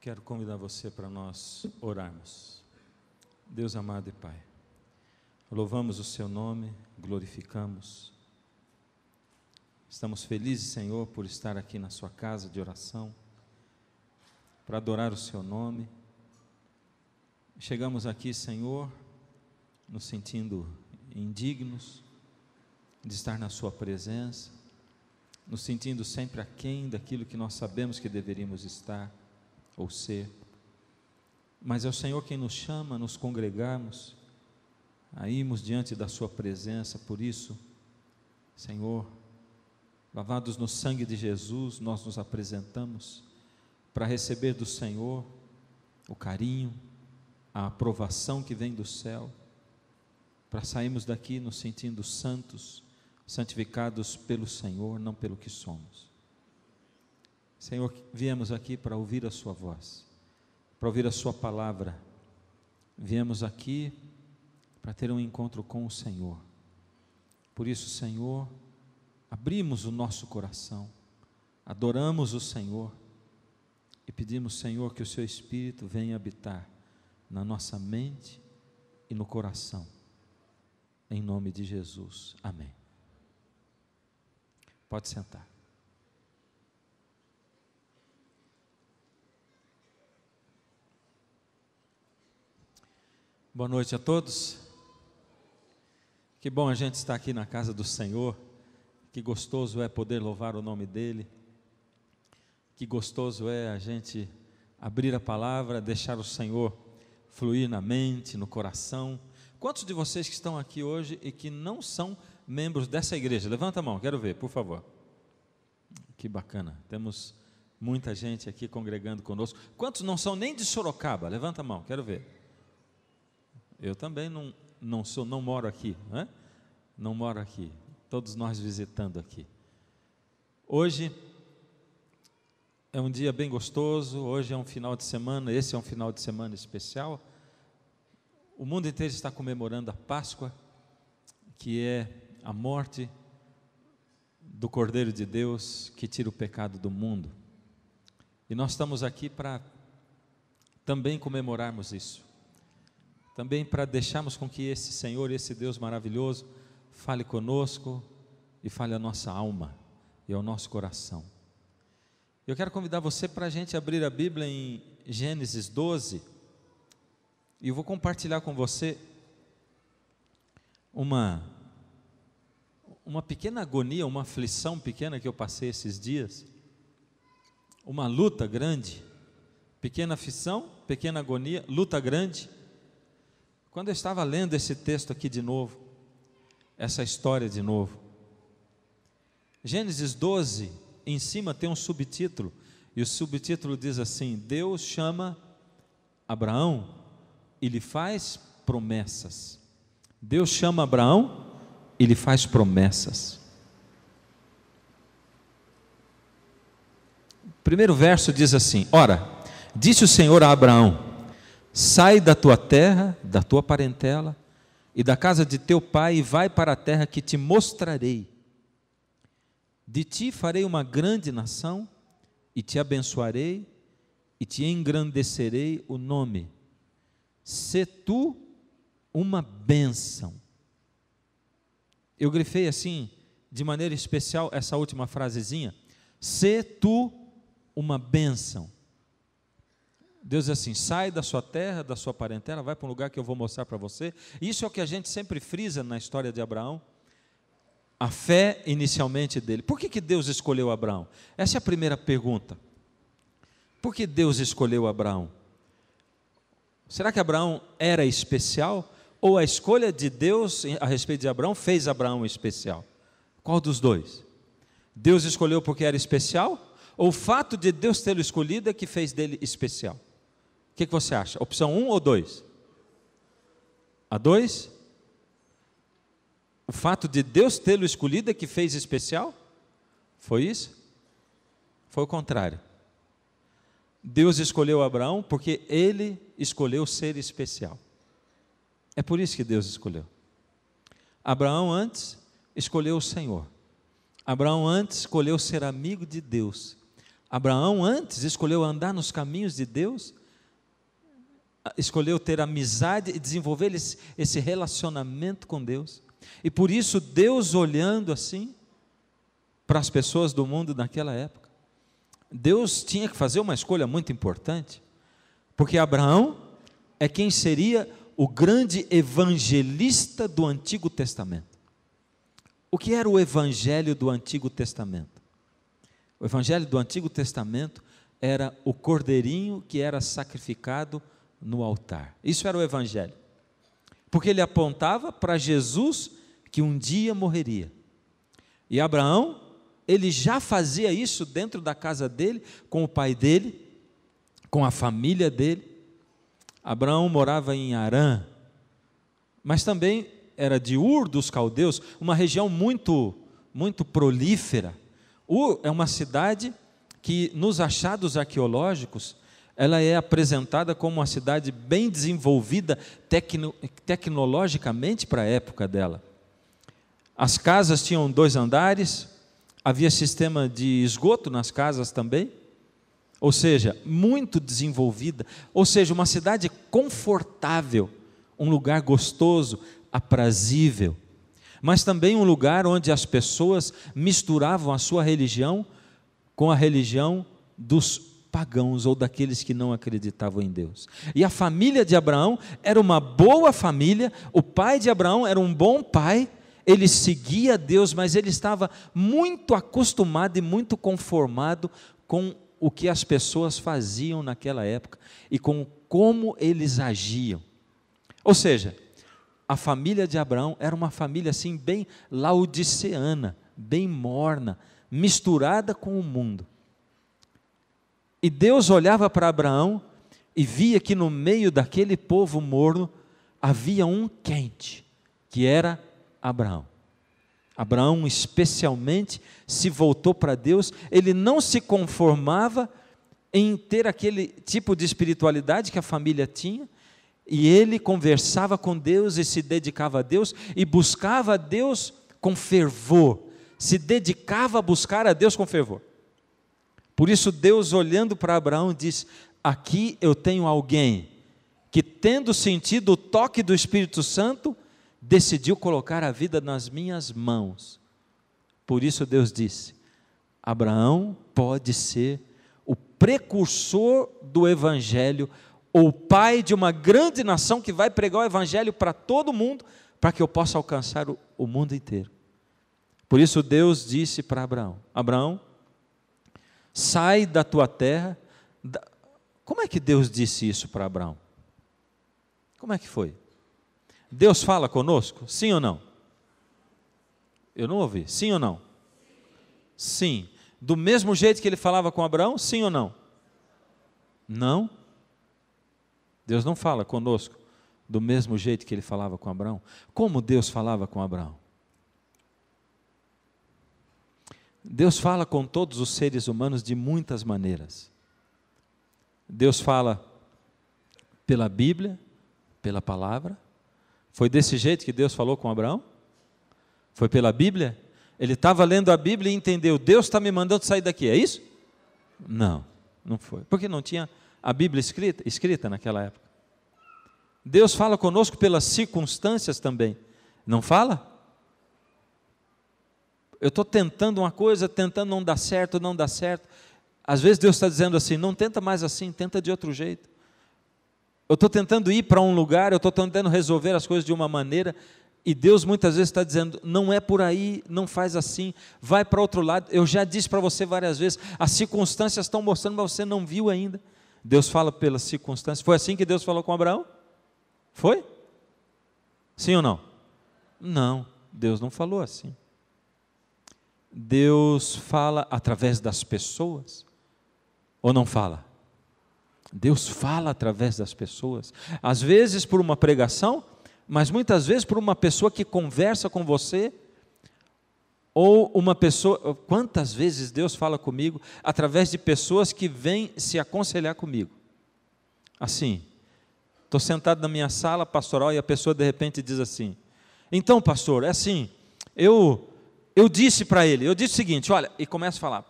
Quero convidar você para nós orarmos. Deus amado e Pai, louvamos o Seu nome, glorificamos. Estamos felizes, Senhor, por estar aqui na Sua casa de oração, para adorar o Seu nome. Chegamos aqui, Senhor, nos sentindo indignos de estar na Sua presença, nos sentindo sempre aquém daquilo que nós sabemos que deveríamos estar ou ser, mas é o Senhor quem nos chama a nos congregarmos, a irmos diante da Sua presença. Por isso, Senhor, lavados no sangue de Jesus, nós nos apresentamos para receber do Senhor o carinho, a aprovação que vem do céu, para sairmos daqui nos sentindo santos, santificados pelo Senhor, não pelo que somos. Senhor, viemos aqui para ouvir a Sua voz, para ouvir a Sua palavra. Viemos aqui para ter um encontro com o Senhor. Por isso, Senhor, abrimos o nosso coração, adoramos o Senhor e pedimos, Senhor, que o Seu Espírito venha habitar na nossa mente e no coração. Em nome de Jesus. Amém. Pode sentar. Boa noite a todos. Que bom a gente estar aqui na casa do Senhor. Que gostoso é poder louvar o nome dEle. Que gostoso é a gente abrir a palavra, deixar o Senhor fluir na mente, no coração. Quantos de vocês que estão aqui hoje e que não são membros dessa igreja? Levanta a mão, quero ver, por favor. Que bacana, temos muita gente aqui congregando conosco. Quantos não são nem de Sorocaba? Levanta a mão, quero ver. Eu também não moro aqui, né? Não moro aqui, todos nós visitando aqui. Hoje é um dia bem gostoso, hoje é um final de semana, esse é um final de semana especial. O mundo inteiro está comemorando a Páscoa, que é a morte do Cordeiro de Deus que tira o pecado do mundo. E nós estamos aqui para também comemorarmos isso. Também para deixarmos com que esse Senhor, esse Deus maravilhoso, fale conosco e fale a nossa alma e ao nosso coração. Eu quero convidar você para a gente abrir a Bíblia em Gênesis 12, e eu vou compartilhar com você uma pequena agonia, uma aflição pequena que eu passei esses dias, uma luta grande, pequena aflição, pequena agonia, luta grande. Quando eu estava lendo esse texto aqui de novo, essa história de novo, Gênesis 12, em cima tem um subtítulo, e o subtítulo diz assim: Deus chama Abraão e lhe faz promessas. Deus chama Abraão e lhe faz promessas. O primeiro verso diz assim: Ora, disse o Senhor a Abraão: sai da tua terra, da tua parentela e da casa de teu pai e vai para a terra que te mostrarei. De ti farei uma grande nação e te abençoarei e te engrandecerei o nome. Sê tu uma bênção. Eu grifei assim, de maneira especial, essa última frasezinha. Sê tu uma bênção. Deus diz assim: sai da sua terra, da sua parentela, vai para um lugar que eu vou mostrar para você. Isso é o que a gente sempre frisa na história de Abraão. A fé inicialmente dele. Por que Deus escolheu Abraão? Essa é a primeira pergunta. Por que Deus escolheu Abraão? Será que Abraão era especial? Ou a escolha de Deus a respeito de Abraão fez Abraão especial? Qual dos dois? Deus escolheu porque era especial? Ou o fato de Deus tê-lo escolhido é que fez dele especial? O que você acha? Opção 1 ou 2? A 2? O fato de Deus tê-lo escolhido é que fez especial? Foi isso? Foi o contrário. Deus escolheu Abraão porque ele escolheu ser especial. É por isso que Deus escolheu. Abraão antes escolheu o Senhor. Abraão antes escolheu ser amigo de Deus. Abraão antes escolheu andar nos caminhos de Deus, escolheu ter amizade e desenvolver esse relacionamento com Deus. E por isso Deus, olhando assim para as pessoas do mundo naquela época, Deus tinha que fazer uma escolha muito importante, porque Abraão é quem seria o grande evangelista do Antigo Testamento. O que era o evangelho do Antigo Testamento? O evangelho do Antigo Testamento era o cordeirinho que era sacrificado no altar. Isso era o evangelho, porque ele apontava para Jesus que um dia morreria. E Abraão, ele já fazia isso dentro da casa dele, com o pai dele, com a família dele. Abraão morava em Harã, mas também era de Ur dos Caldeus, uma região muito prolífera. Ur é uma cidade que, nos achados arqueológicos, ela é apresentada como uma cidade bem desenvolvida tecnologicamente para a época dela. As casas tinham 2 andares, havia sistema de esgoto nas casas também, ou seja, muito desenvolvida, ou seja, uma cidade confortável, um lugar gostoso, aprazível, mas também um lugar onde as pessoas misturavam a sua religião com a religião dos pagãos ou daqueles que não acreditavam em Deus. E a família de Abraão era uma boa família, o pai de Abraão era um bom pai, ele seguia Deus, mas ele estava muito acostumado e muito conformado com o que as pessoas faziam naquela época e com como eles agiam. Ou seja, a família de Abraão era uma família assim bem laodiceana, bem morna, misturada com o mundo. E Deus olhava para Abraão e via que no meio daquele povo morno havia um quente, que era Abraão. Abraão especialmente se voltou para Deus, ele não se conformava em ter aquele tipo de espiritualidade que a família tinha, e ele conversava com Deus e se dedicava a Deus, e buscava a Deus com fervor, se dedicava a buscar a Deus com fervor. Por isso Deus, olhando para Abraão, diz: aqui eu tenho alguém que, tendo sentido o toque do Espírito Santo, decidiu colocar a vida nas minhas mãos. Por isso Deus disse: Abraão pode ser o precursor do Evangelho, ou o pai de uma grande nação que vai pregar o Evangelho para todo mundo, para que eu possa alcançar o mundo inteiro. Por isso Deus disse para Abraão: Abraão, sai da tua terra. Como é que Deus disse isso para Abraão? Como é que foi? Deus fala conosco? Sim ou não? Eu não ouvi. Sim ou não? Sim. Do mesmo jeito que ele falava com Abraão? Sim ou não? Não. Deus não fala conosco do mesmo jeito que ele falava com Abraão. Como Deus falava com Abraão? Deus fala com todos os seres humanos de muitas maneiras. Deus fala pela Bíblia, pela palavra. Foi desse jeito que Deus falou com Abraão? Foi pela Bíblia? Ele estava lendo a Bíblia e entendeu: Deus está me mandando sair daqui, é isso? Não, não foi. Porque não tinha a Bíblia escrita naquela época. Deus fala conosco pelas circunstâncias também. Não fala? Eu estou tentando uma coisa, tentando não dá certo. Às vezes Deus está dizendo assim: não tenta mais assim, tenta de outro jeito. Eu estou tentando ir para um lugar, eu estou tentando resolver as coisas de uma maneira, e Deus muitas vezes está dizendo: não é por aí, não faz assim, vai para outro lado. Eu já disse para você várias vezes, as circunstâncias estão mostrando, mas você não viu ainda. Deus fala pelas circunstâncias. Foi assim que Deus falou com Abraão? Foi? Sim ou não? Não, Deus não falou assim. Deus fala através das pessoas, ou não fala? Deus fala através das pessoas, às vezes por uma pregação, mas muitas vezes por uma pessoa que conversa com você, ou uma pessoa. Quantas vezes Deus fala comigo através de pessoas que vêm se aconselhar comigo? Assim, estou sentado na minha sala pastoral e a pessoa de repente diz assim: então pastor, é assim, eu disse para ele, eu disse o seguinte, olha, e começa a falar,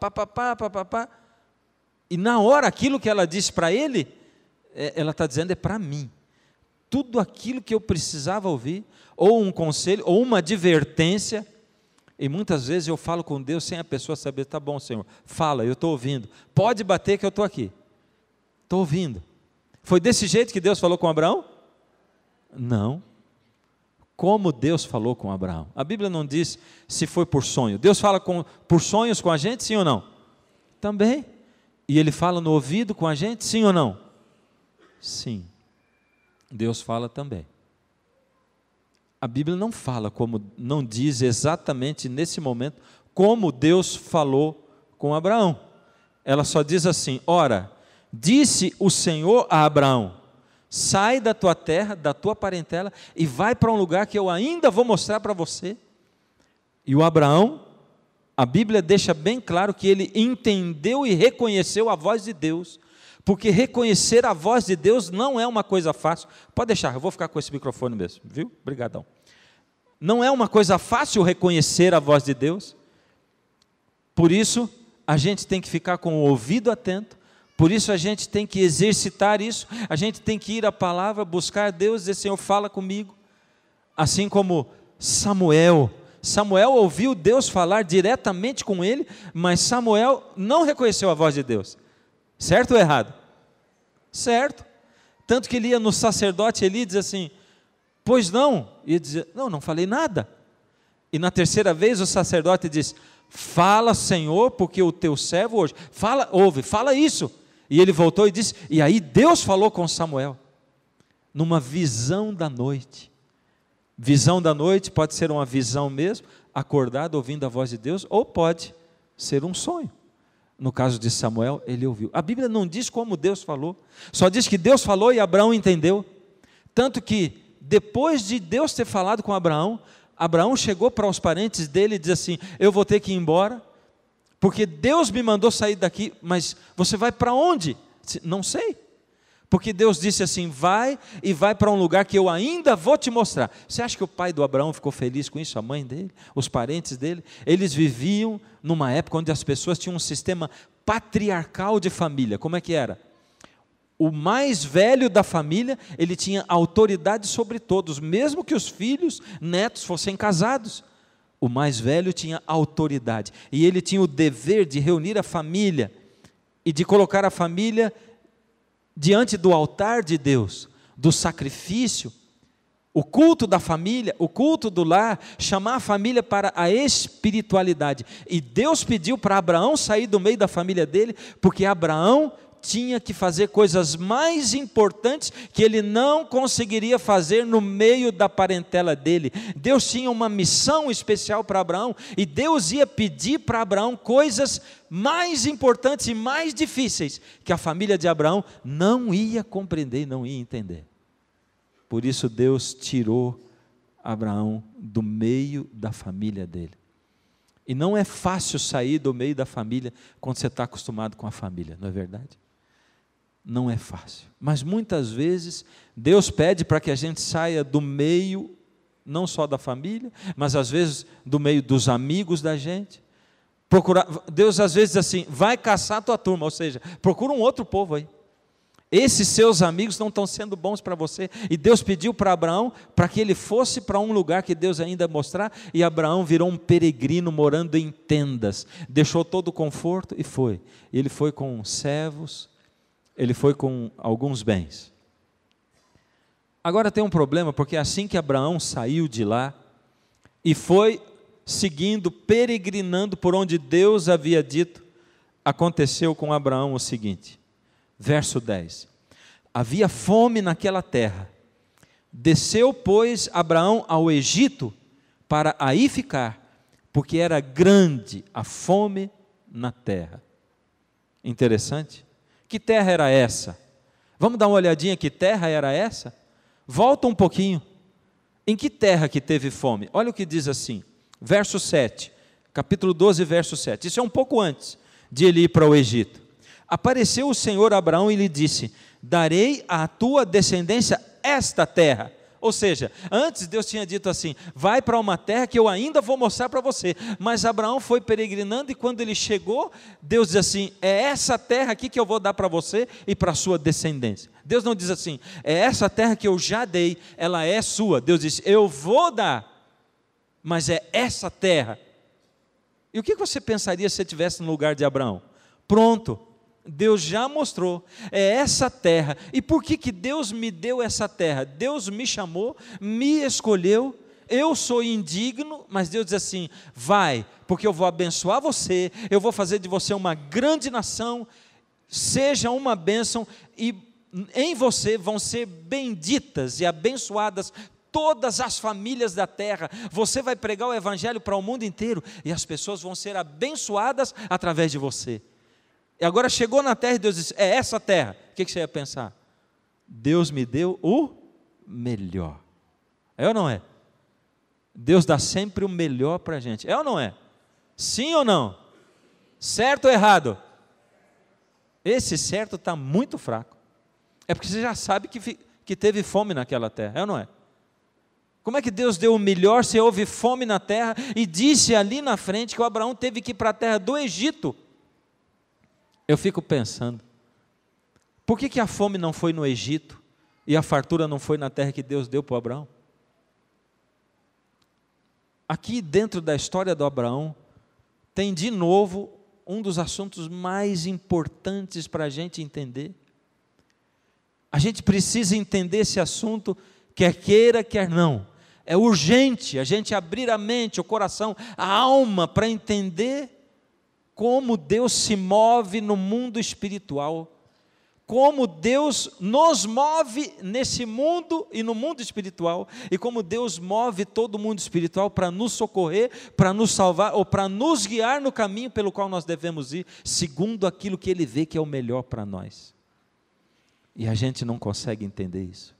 E na hora, aquilo que ela disse para ele, ela está dizendo é para mim. Tudo aquilo que eu precisava ouvir, ou um conselho, ou uma advertência. E muitas vezes eu falo com Deus sem a pessoa saber, tá bom, Senhor, fala, eu estou ouvindo. Pode bater que eu estou aqui. Estou ouvindo. Foi desse jeito que Deus falou com Abraão? Não. Como Deus falou com Abraão? A Bíblia não diz se foi por sonho. Deus fala por sonhos com a gente, sim ou não? Também. E Ele fala no ouvido com a gente, sim ou não? Sim. Deus fala também. A Bíblia não fala não diz exatamente nesse momento como Deus falou com Abraão. Ela só diz assim: ora, disse o Senhor a Abraão, sai da tua terra, da tua parentela e vai para um lugar que eu ainda vou mostrar para você. E o Abraão, a Bíblia deixa bem claro que ele entendeu e reconheceu a voz de Deus. Porque reconhecer a voz de Deus não é uma coisa fácil. Pode deixar, eu vou ficar com esse microfone mesmo, viu? Obrigadão. Não é uma coisa fácil reconhecer a voz de Deus. Por isso, a gente tem que ficar com o ouvido atento. Por isso, a gente tem que exercitar isso. A gente tem que ir à palavra, buscar Deus, dizer: Senhor, fala comigo. Assim como Samuel ouviu Deus falar diretamente com ele, mas Samuel não reconheceu a voz de Deus. Certo ou errado? Certo. Tanto que ele ia no sacerdote Eli e dizia assim: pois não? E ele dizia: não falei nada. E na terceira vez o sacerdote disse: fala, Senhor, porque o teu servo hoje, fala isso. E ele voltou e disse, e aí Deus falou com Samuel, numa visão da noite. Visão da noite pode ser uma visão mesmo, acordado ouvindo a voz de Deus, ou pode ser um sonho. No caso de Samuel, ele ouviu. A Bíblia não diz como Deus falou, só diz que Deus falou e Abraão entendeu. Tanto que, depois de Deus ter falado com Abraão, Abraão chegou para os parentes dele e disse assim: eu vou ter que ir embora, porque Deus me mandou sair daqui, mas você vai para onde? Não sei. Porque Deus disse assim: vai e vai para um lugar que eu ainda vou te mostrar. Você acha que o pai do Abraão ficou feliz com isso? A mãe dele? Os parentes dele? Eles viviam numa época onde as pessoas tinham um sistema patriarcal de família. Como é que era? O mais velho da família, ele tinha autoridade sobre todos, mesmo que os filhos, netos fossem casados. O mais velho tinha autoridade. E ele tinha o dever de reunir a família e de colocar a família diante do altar de Deus, do sacrifício, o culto da família, o culto do lar, chamar a família para a espiritualidade. E Deus pediu para Abraão sair do meio da família dele, porque Abraão tinha que fazer coisas mais importantes que ele não conseguiria fazer no meio da parentela dele. Deus tinha uma missão especial para Abraão, e Deus ia pedir para Abraão coisas mais importantes e mais difíceis, que a família de Abraão não ia compreender, não ia entender. Por isso Deus tirou Abraão do meio da família dele. E não é fácil sair do meio da família quando você está acostumado com a família, não é verdade? Não é fácil, mas muitas vezes Deus pede para que a gente saia do meio, não só da família, mas às vezes do meio dos amigos da gente. Deus às vezes diz assim: vai caçar a tua turma, ou seja, procura um outro povo aí. Esses seus amigos não estão sendo bons para você. E Deus pediu para Abraão para que ele fosse para um lugar que Deus ainda ia mostrar, e Abraão virou um peregrino morando em tendas, deixou todo o conforto e foi. Ele foi com servos, ele foi com alguns bens. Agora tem um problema, porque assim que Abraão saiu de lá e foi seguindo, peregrinando por onde Deus havia dito, aconteceu com Abraão o seguinte, verso 10: havia fome naquela terra, desceu pois Abraão ao Egito para aí ficar, porque era grande a fome na terra. Interessante. Que terra era essa? Vamos dar uma olhadinha, que terra era essa? Volta um pouquinho. Em que terra que teve fome? Olha o que diz assim, verso 7, capítulo 12, verso 7. Isso é um pouco antes de ele ir para o Egito. Apareceu o Senhor a Abraão e lhe disse: darei à tua descendência esta terra. Ou seja, antes Deus tinha dito assim: vai para uma terra que eu ainda vou mostrar para você. Mas Abraão foi peregrinando, e quando ele chegou, Deus diz assim: é essa terra aqui que eu vou dar para você e para a sua descendência. Deus não diz assim: é essa terra que eu já dei, ela é sua. Deus diz: eu vou dar, mas é essa terra. E o que você pensaria se você estivesse no lugar de Abraão? Pronto, Deus já mostrou, é essa terra. E por que Deus me deu essa terra? Deus me chamou, me escolheu, eu sou indigno, mas Deus diz assim: vai, porque eu vou abençoar você, eu vou fazer de você uma grande nação, seja uma bênção, e em você vão ser benditas e abençoadas todas as famílias da terra. Você vai pregar o evangelho para o mundo inteiro, e as pessoas vão ser abençoadas através de você. E agora chegou na terra e Deus disse: é essa terra. O que você ia pensar? Deus me deu o melhor. É ou não é? Deus dá sempre o melhor para a gente. É ou não é? Sim ou não? Certo ou errado? Esse certo está muito fraco. É porque você já sabe que teve fome naquela terra. É ou não é? Como é que Deus deu o melhor se houve fome na terra? E disse ali na frente que o Abraão teve que ir para a terra do Egito. Eu fico pensando, por que a fome não foi no Egito e a fartura não foi na terra que Deus deu para o Abraão? Aqui dentro da história do Abraão, tem de novo um dos assuntos mais importantes para a gente entender. A gente precisa entender esse assunto, quer queira, quer não. É urgente a gente abrir a mente, o coração, a alma, para entender como Deus se move no mundo espiritual, como Deus nos move nesse mundo e no mundo espiritual, e como Deus move todo o mundo espiritual para nos socorrer, para nos salvar, ou para nos guiar no caminho pelo qual nós devemos ir, segundo aquilo que Ele vê que é o melhor para nós. E a gente não consegue entender isso,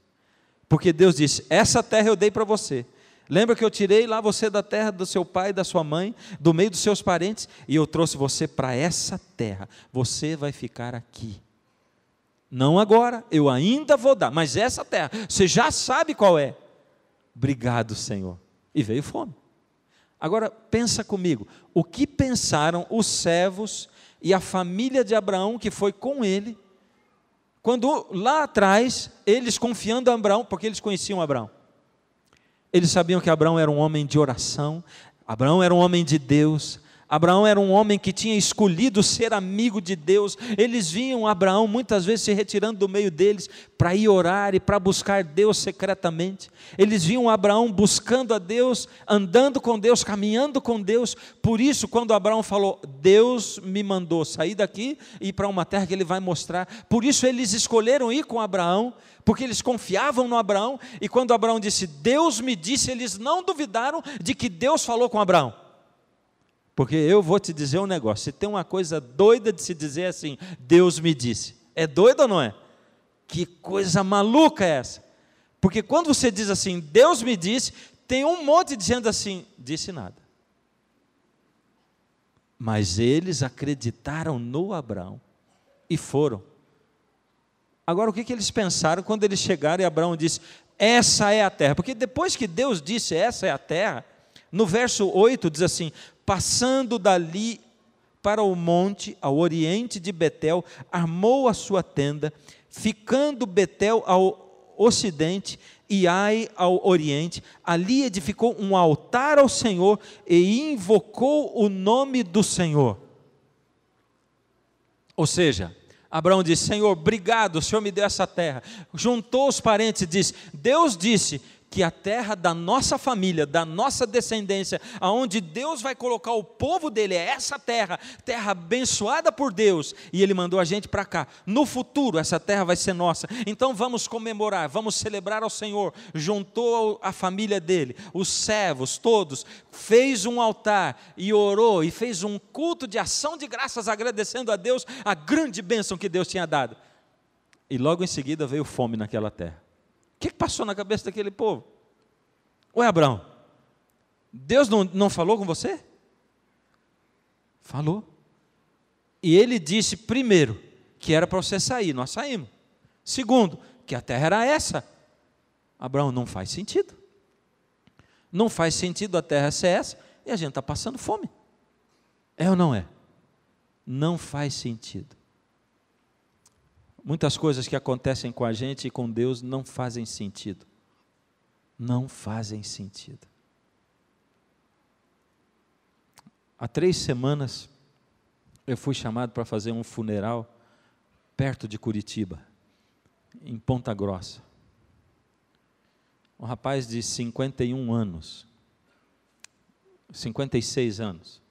porque Deus disse: essa terra eu dei para você. Lembra que eu tirei lá você da terra do seu pai e da sua mãe, do meio dos seus parentes, e eu trouxe você para essa terra. Você vai ficar aqui. Não agora, eu ainda vou dar, mas essa terra, você já sabe qual é. Obrigado, Senhor. E veio fome. Agora, pensa comigo, o que pensaram os servos e a família de Abraão que foi com ele, quando lá atrás, eles confiando em Abraão, porque eles conheciam Abraão. Eles sabiam que Abraão era um homem de oração, Abraão era um homem de Deus, Abraão era um homem que tinha escolhido ser amigo de Deus. Eles viam Abraão muitas vezes se retirando do meio deles para ir orar e para buscar Deus secretamente. Eles viam Abraão buscando a Deus, andando com Deus, caminhando com Deus. Por isso, quando Abraão falou: Deus me mandou sair daqui e ir para uma terra que Ele vai mostrar, por isso eles escolheram ir com Abraão, porque eles confiavam no Abraão. E quando Abraão disse: Deus me disse, eles não duvidaram de que Deus falou com Abraão. Porque eu vou te dizer um negócio, se tem uma coisa doida de se dizer assim: Deus me disse, é doido ou não é? Que coisa maluca é essa? Porque quando você diz assim, Deus me disse, tem um monte dizendo assim, disse nada. Mas eles acreditaram no Abraão e foram. Agora, o que eles pensaram quando eles chegaram e Abraão disse: essa é a terra? Porque depois que Deus disse essa é a terra, no verso 8 diz assim: passando dali para o monte, ao oriente de Betel, armou a sua tenda, ficando Betel ao ocidente e Ai ao oriente. Ali edificou um altar ao Senhor e invocou o nome do Senhor. Ou seja, Abraão disse: Senhor, obrigado, o Senhor me deu essa terra. Juntou os parentes e disse: Deus disse que a terra da nossa família, da nossa descendência, aonde Deus vai colocar o povo dele, é essa terra, terra abençoada por Deus, e Ele mandou a gente para cá. No futuro, essa terra vai ser nossa, então vamos comemorar, vamos celebrar ao Senhor. Juntou a família dele, os servos todos, fez um altar e orou, e fez um culto de ação de graças, agradecendo a Deus a grande bênção que Deus tinha dado. E logo em seguida veio fome naquela terra. O que passou na cabeça daquele povo? Ué, Abraão, Deus não falou com você? Falou. E Ele disse, primeiro, que era para você sair, nós saímos. Segundo, que a terra era essa. Abraão, não faz sentido. Não faz sentido a terra ser essa e a gente está passando fome. É ou não é? Não faz sentido. Muitas coisas que acontecem com a gente e com Deus não fazem sentido. Não fazem sentido. Há 3 semanas, eu fui chamado para fazer um funeral perto de Curitiba, em Ponta Grossa. Um rapaz de 51 anos, 56 anos.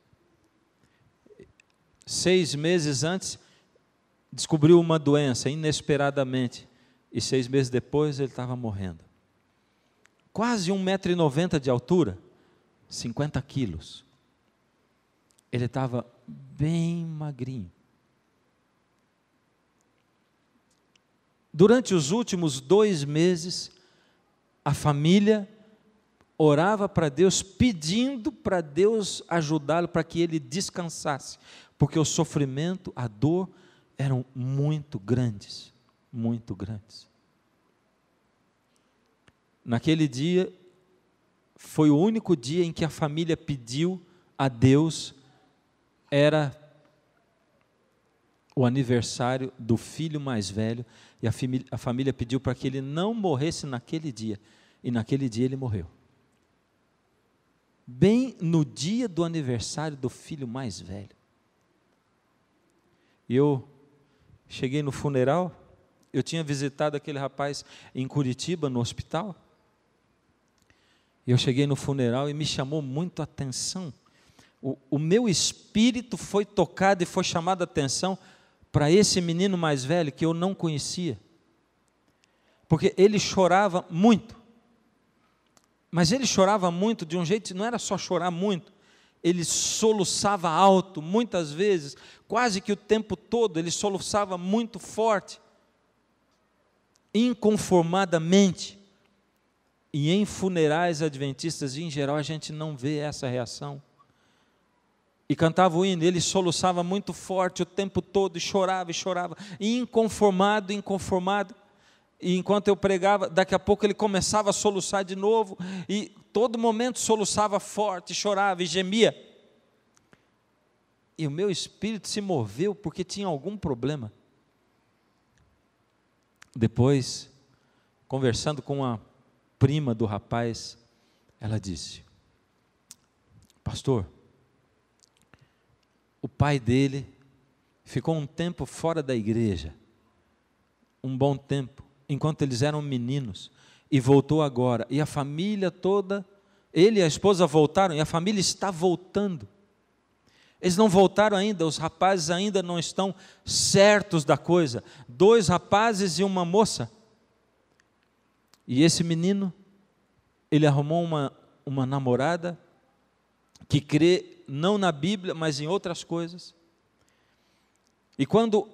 6 meses antes, descobriu uma doença inesperadamente, e 6 meses depois ele estava morrendo. Quase 1,90 m de altura, 50 quilos. Ele estava bem magrinho. Durante os últimos 2 meses, a família orava para Deus, pedindo para Deus ajudá-lo, para que ele descansasse, porque o sofrimento, a dor, eram muito grandes, muito grandes. Naquele dia, foi o único dia em que a família pediu a Deus, era o aniversário do filho mais velho, e a família pediu para que ele não morresse naquele dia, e naquele dia ele morreu. Bem no dia do aniversário do filho mais velho. E eu cheguei no funeral, eu tinha visitado aquele rapaz em Curitiba, no hospital. Eu cheguei no funeral e me chamou muito a atenção. O meu espírito foi tocado e foi chamado a atenção para esse menino mais velho que eu não conhecia. Porque ele chorava muito. Mas ele chorava muito de um jeito, não era só chorar muito, ele soluçava alto, muitas vezes, quase que o tempo todo, ele soluçava muito forte, inconformadamente. E em funerais adventistas, em geral, a gente não vê essa reação. E cantava o hino, ele soluçava muito forte o tempo todo, e chorava, inconformado. E enquanto eu pregava, daqui a pouco ele começava a soluçar de novo, e todo momento soluçava forte, chorava e gemia. E o meu espírito se moveu porque tinha algum problema. Depois, conversando com a prima do rapaz, ela disse: pastor, o pai dele ficou um tempo fora da igreja, um bom tempo, enquanto eles eram meninos, e voltou agora, e a família toda, ele e a esposa voltaram, e a família está voltando. Eles não voltaram ainda, os rapazes ainda não estão certos da coisa. 2 rapazes e uma moça. E esse menino, ele arrumou uma namorada, que crê não na Bíblia, mas em outras coisas. E quando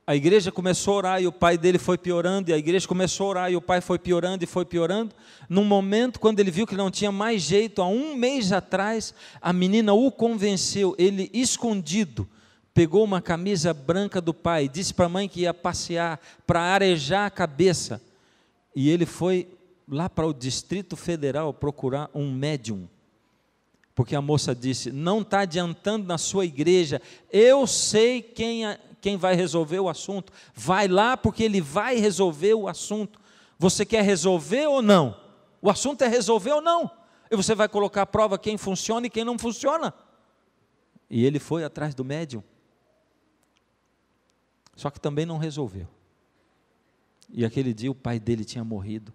a igreja começou a orar e o pai dele foi piorando, e a igreja começou a orar e o pai foi piorando e foi piorando, num momento, quando ele viu que não tinha mais jeito, há 1 mês atrás, a menina o convenceu, ele escondido, pegou uma camisa branca do pai, disse para a mãe que ia passear, para arejar a cabeça, e ele foi lá para o Distrito Federal procurar um médium, porque a moça disse: não está adiantando na sua igreja, eu sei quem vai resolver o assunto, vai lá porque ele vai resolver o assunto. Você quer resolver ou não? O assunto é resolver ou não, e você vai colocar à prova quem funciona e quem não funciona. E ele foi atrás do médium, só que também não resolveu. E aquele dia o pai dele tinha morrido.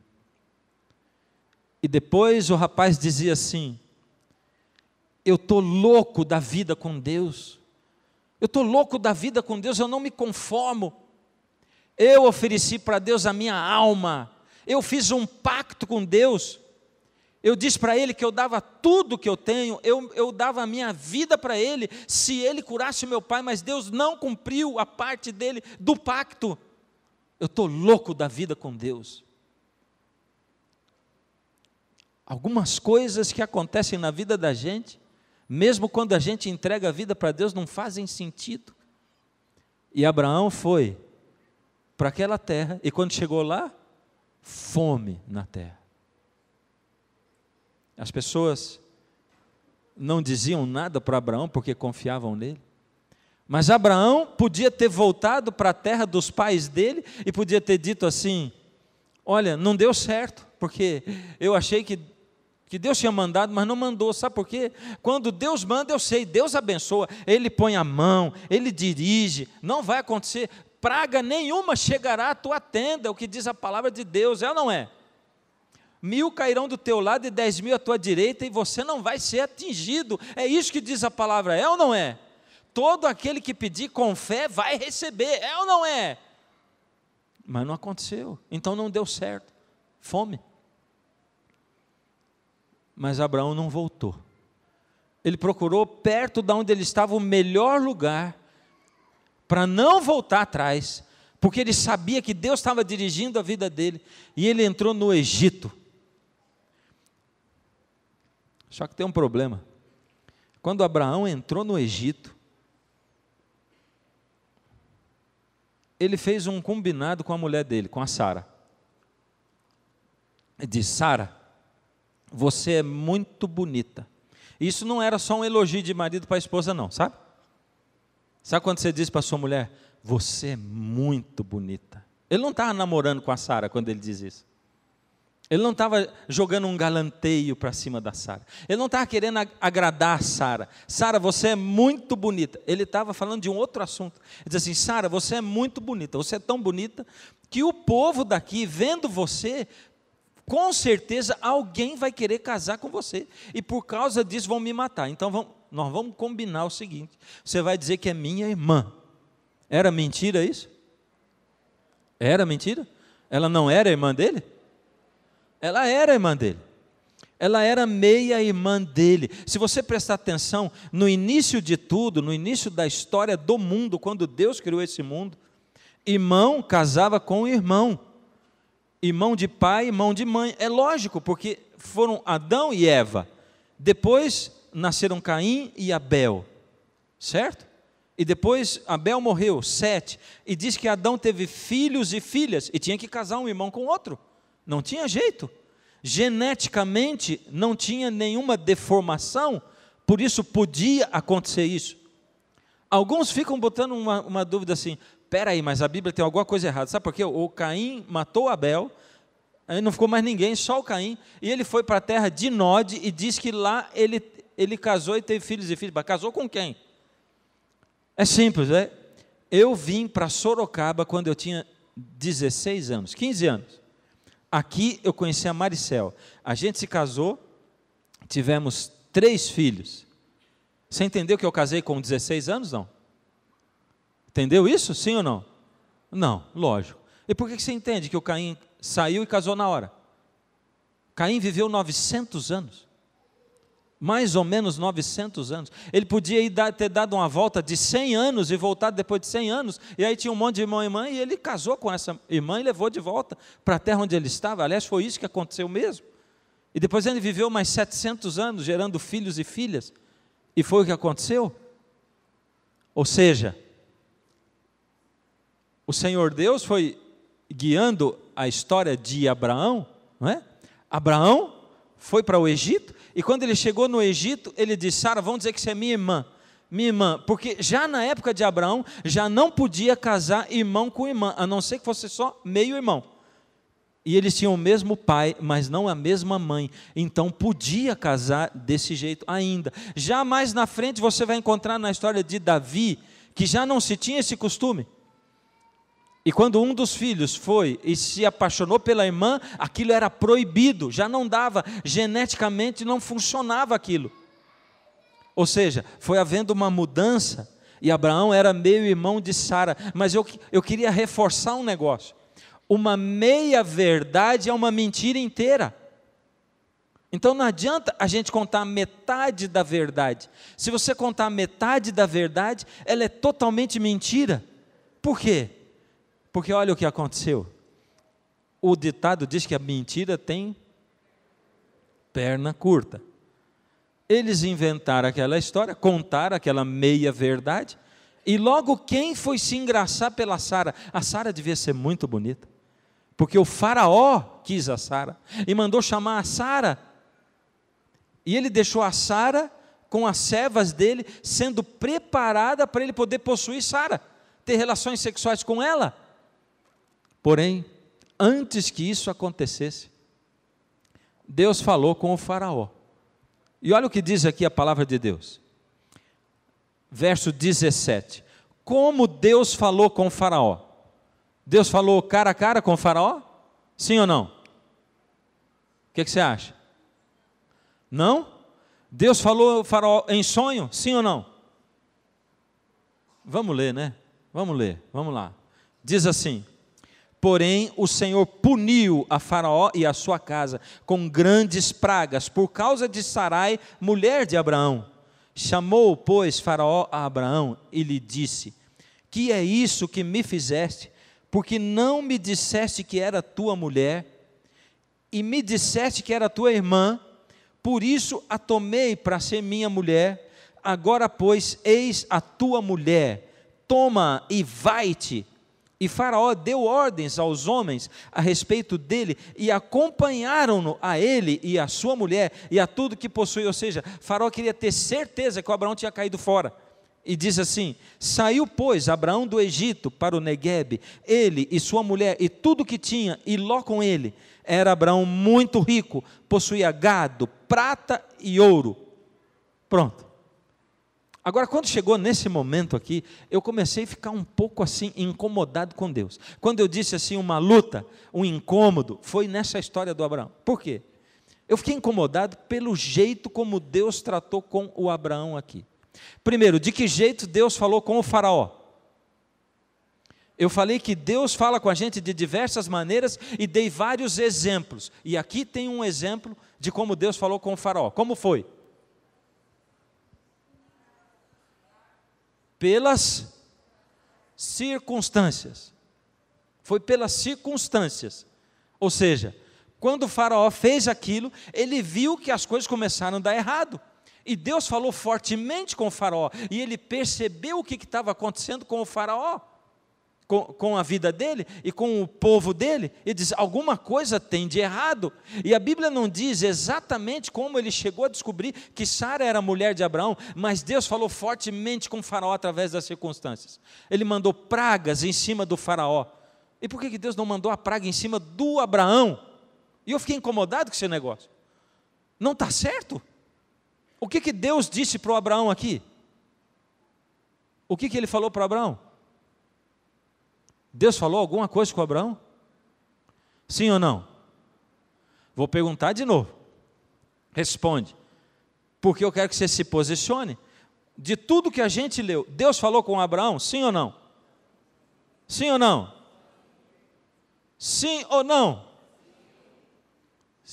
E depois o rapaz dizia assim: eu estou louco da vida com Deus, eu estou louco da vida com Deus, eu não me conformo. Eu ofereci para Deus a minha alma, eu fiz um pacto com Deus, eu disse para Ele que eu dava tudo que eu tenho, eu dava a minha vida para Ele, se Ele curasse o meu pai, mas Deus não cumpriu a parte dele do pacto. Eu estou louco da vida com Deus. Algumas coisas que acontecem na vida da gente, mesmo quando a gente entrega a vida para Deus, não fazem sentido. E Abraão foi para aquela terra, e quando chegou lá, fome na terra. As pessoas não diziam nada para Abraão porque confiavam nele. Mas Abraão podia ter voltado para a terra dos pais dele e podia ter dito assim: olha, não deu certo, porque eu achei que Deus tinha mandado, mas não mandou. Sabe por quê? Quando Deus manda, eu sei, Deus abençoa, Ele põe a mão, Ele dirige, não vai acontecer, praga nenhuma chegará à tua tenda, é o que diz a palavra de Deus, é ou não é? 1000 cairão do teu lado e 10.000 à tua direita, e você não vai ser atingido, é isso que diz a palavra, é ou não é? Todo aquele que pedir com fé vai receber, é ou não é? Mas não aconteceu, então não deu certo, fome. Mas Abraão não voltou, ele procurou perto de onde ele estava o melhor lugar, para não voltar atrás, porque ele sabia que Deus estava dirigindo a vida dele, e ele entrou no Egito. Só que tem um problema, quando Abraão entrou no Egito, ele fez um combinado com a mulher dele, com a Sara. Ele disse: Sara, você é muito bonita. Isso não era só um elogio de marido para a esposa não, sabe? Sabe quando você diz para a sua mulher: você é muito bonita? Ele não estava namorando com a Sara quando ele diz isso. Ele não estava jogando um galanteio para cima da Sara. Ele não estava querendo agradar a Sara. Sara, você é muito bonita. Ele estava falando de um outro assunto. Ele diz assim: Sara, você é muito bonita. Você é tão bonita que o povo daqui, vendo você, com certeza alguém vai querer casar com você. E por causa disso vão me matar. Então nós vamos combinar o seguinte: você vai dizer que é minha irmã. Era mentira isso? Era mentira? Ela não era irmã dele? Ela era irmã dele, ela era meia-irmã dele. Se você prestar atenção, no início de tudo, no início da história do mundo, quando Deus criou esse mundo, irmão casava com irmão, irmão de pai, irmão de mãe. É lógico, porque foram Adão e Eva, depois nasceram Caim e Abel, certo? E depois Abel morreu, Sete, e diz que Adão teve filhos e filhas, e tinha que casar um irmão com outro. Não tinha jeito, geneticamente não tinha nenhuma deformação, por isso podia acontecer isso. Alguns ficam botando uma dúvida assim: peraí, mas a Bíblia tem alguma coisa errada, sabe por quê? O Caim matou Abel, aí não ficou mais ninguém, só o Caim, e ele foi para a terra de Nod, e diz que lá ele casou e teve filhos e filhas. Mas casou com quem? É simples, né? Eu vim para Sorocaba quando eu tinha 16 anos, 15 anos. Aqui eu conheci a Maricel, a gente se casou, tivemos 3 filhos. Você entendeu que eu casei com 16 anos, não? Entendeu isso, sim ou não? Não, lógico. E por que você entende que o Caim saiu e casou na hora? Caim viveu 900 anos, mais ou menos 900 anos, ele podia ter dado uma volta de 100 anos e voltado depois de 100 anos, e aí tinha um monte de irmão e irmã, e ele casou com essa irmã e levou de volta para a terra onde ele estava. Aliás, foi isso que aconteceu mesmo, e depois ele viveu mais 700 anos, gerando filhos e filhas, e foi o que aconteceu. Ou seja, o Senhor Deus foi guiando a história de Abraão, não é? Abraão foi para o Egito, e quando ele chegou no Egito, ele disse: Sara, vamos dizer que você é minha irmã, porque já na época de Abraão, já não podia casar irmão com irmã, a não ser que fosse só meio irmão, e eles tinham o mesmo pai, mas não a mesma mãe, então podia casar desse jeito ainda. Já mais na frente você vai encontrar na história de Davi, que já não se tinha esse costume, e quando um dos filhos foi e se apaixonou pela irmã, aquilo era proibido, já não dava, geneticamente não funcionava aquilo. Ou seja, foi havendo uma mudança, e Abraão era meio-irmão de Sara. Mas eu queria reforçar um negócio: uma meia-verdade é uma mentira inteira. Então não adianta a gente contar metade da verdade. Se você contar metade da verdade, ela é totalmente mentira. Por quê? Porque olha o que aconteceu. O ditado diz que a mentira tem perna curta. Eles inventaram aquela história, contaram aquela meia verdade, e logo quem foi se engraçar pela Sara? A Sara devia ser muito bonita, Porque o faraó quis a Sara e mandou chamar a Sara. E ele deixou a Sara com as servas dele, sendo preparada para ele poder possuir Sara, ter relações sexuais com ela. Porém, antes que isso acontecesse, Deus falou com o faraó. E olha o que diz aqui a palavra de Deus. Verso 17. Como Deus falou com o faraó? Deus falou cara a cara com o faraó? Sim ou não? O que você acha? Não? Deus falou ao faraó em sonho? Sim ou não? Vamos ler, né? Vamos ler, vamos lá. Diz assim: porém o Senhor puniu a Faraó e a sua casa com grandes pragas, por causa de Sarai, mulher de Abraão. Chamou, pois, Faraó a Abraão e lhe disse: que é isso que me fizeste? Porque não me disseste que era tua mulher, e me disseste que era tua irmã, por isso a tomei para ser minha mulher. Agora, pois, eis a tua mulher, toma e vai-te. E Faraó deu ordens aos homens a respeito dele, e acompanharam-no a ele e a sua mulher, e a tudo que possuía. Ou seja, Faraó queria ter certeza que o Abraão tinha caído fora. E diz assim: saiu, pois, Abraão do Egito para o Neguebe, ele e sua mulher, e tudo que tinha, e Ló com ele. Era Abraão muito rico, possuía gado, prata e ouro. Pronto. Agora, quando chegou nesse momento aqui, eu comecei a ficar um pouco assim, incomodado com Deus. Quando eu disse assim, uma luta, um incômodo, foi nessa história do Abraão. Por quê? Eu fiquei incomodado pelo jeito como Deus tratou com o Abraão aqui. Primeiro, de que jeito Deus falou com o faraó? Eu falei que Deus fala com a gente de diversas maneiras e dei vários exemplos. E aqui tem um exemplo de como Deus falou com o faraó. Como foi? Pelas circunstâncias. Foi pelas circunstâncias. Ou seja, quando o faraó fez aquilo, ele viu que as coisas começaram a dar errado. E Deus falou fortemente com o faraó, e ele percebeu o que estava acontecendo com o faraó, com a vida dele e com o povo dele, e diz: alguma coisa tem de errado. E a Bíblia não diz exatamente como ele chegou a descobrir que Sara era a mulher de Abraão, mas Deus falou fortemente com o faraó através das circunstâncias. Ele mandou pragas em cima do faraó. E por que Deus não mandou a praga em cima do Abraão? E eu fiquei incomodado com esse negócio. Não está certo? O que Deus disse para o Abraão aqui? O que ele falou para o Abraão? Deus falou alguma coisa com o Abraão? Sim ou não? Vou perguntar de novo. Responde. Porque eu quero que você se posicione. De tudo que a gente leu, Deus falou com o Abraão? Sim ou não? Sim ou não? Sim ou não?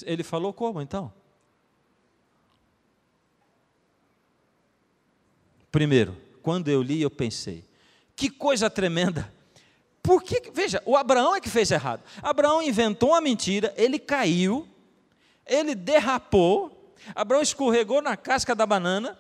Ele falou como então? Primeiro, quando eu li, eu pensei: que coisa tremenda. Porque, veja, o Abraão é que fez errado. Abraão inventou uma mentira, ele caiu, ele derrapou, Abraão escorregou na casca da banana,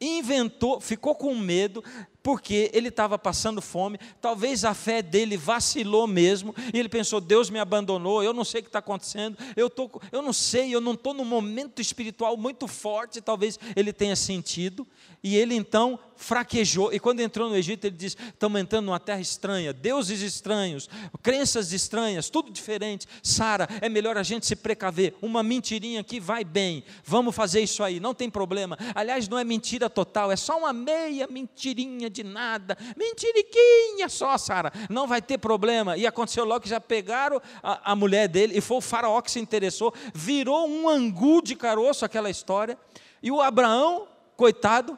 inventou, ficou com medo, porque ele estava passando fome, talvez a fé dele vacilou mesmo, e ele pensou: Deus me abandonou, eu não sei o que está acontecendo, eu não sei, eu não estou num momento espiritual muito forte, talvez ele tenha sentido, e ele então fraquejou, e quando entrou no Egito, ele disse: estamos entrando numa terra estranha, deuses estranhos, crenças estranhas, tudo diferente. Sara, é melhor a gente se precaver, uma mentirinha aqui vai bem, vamos fazer isso aí, não tem problema. Aliás, não é mentira total, é só uma meia mentirinha de nada, mentiriquinha só, Sara, não vai ter problema. E aconteceu logo que já pegaram a mulher dele, e foi o faraó que se interessou, virou um angu de caroço aquela história, e o Abraão, coitado,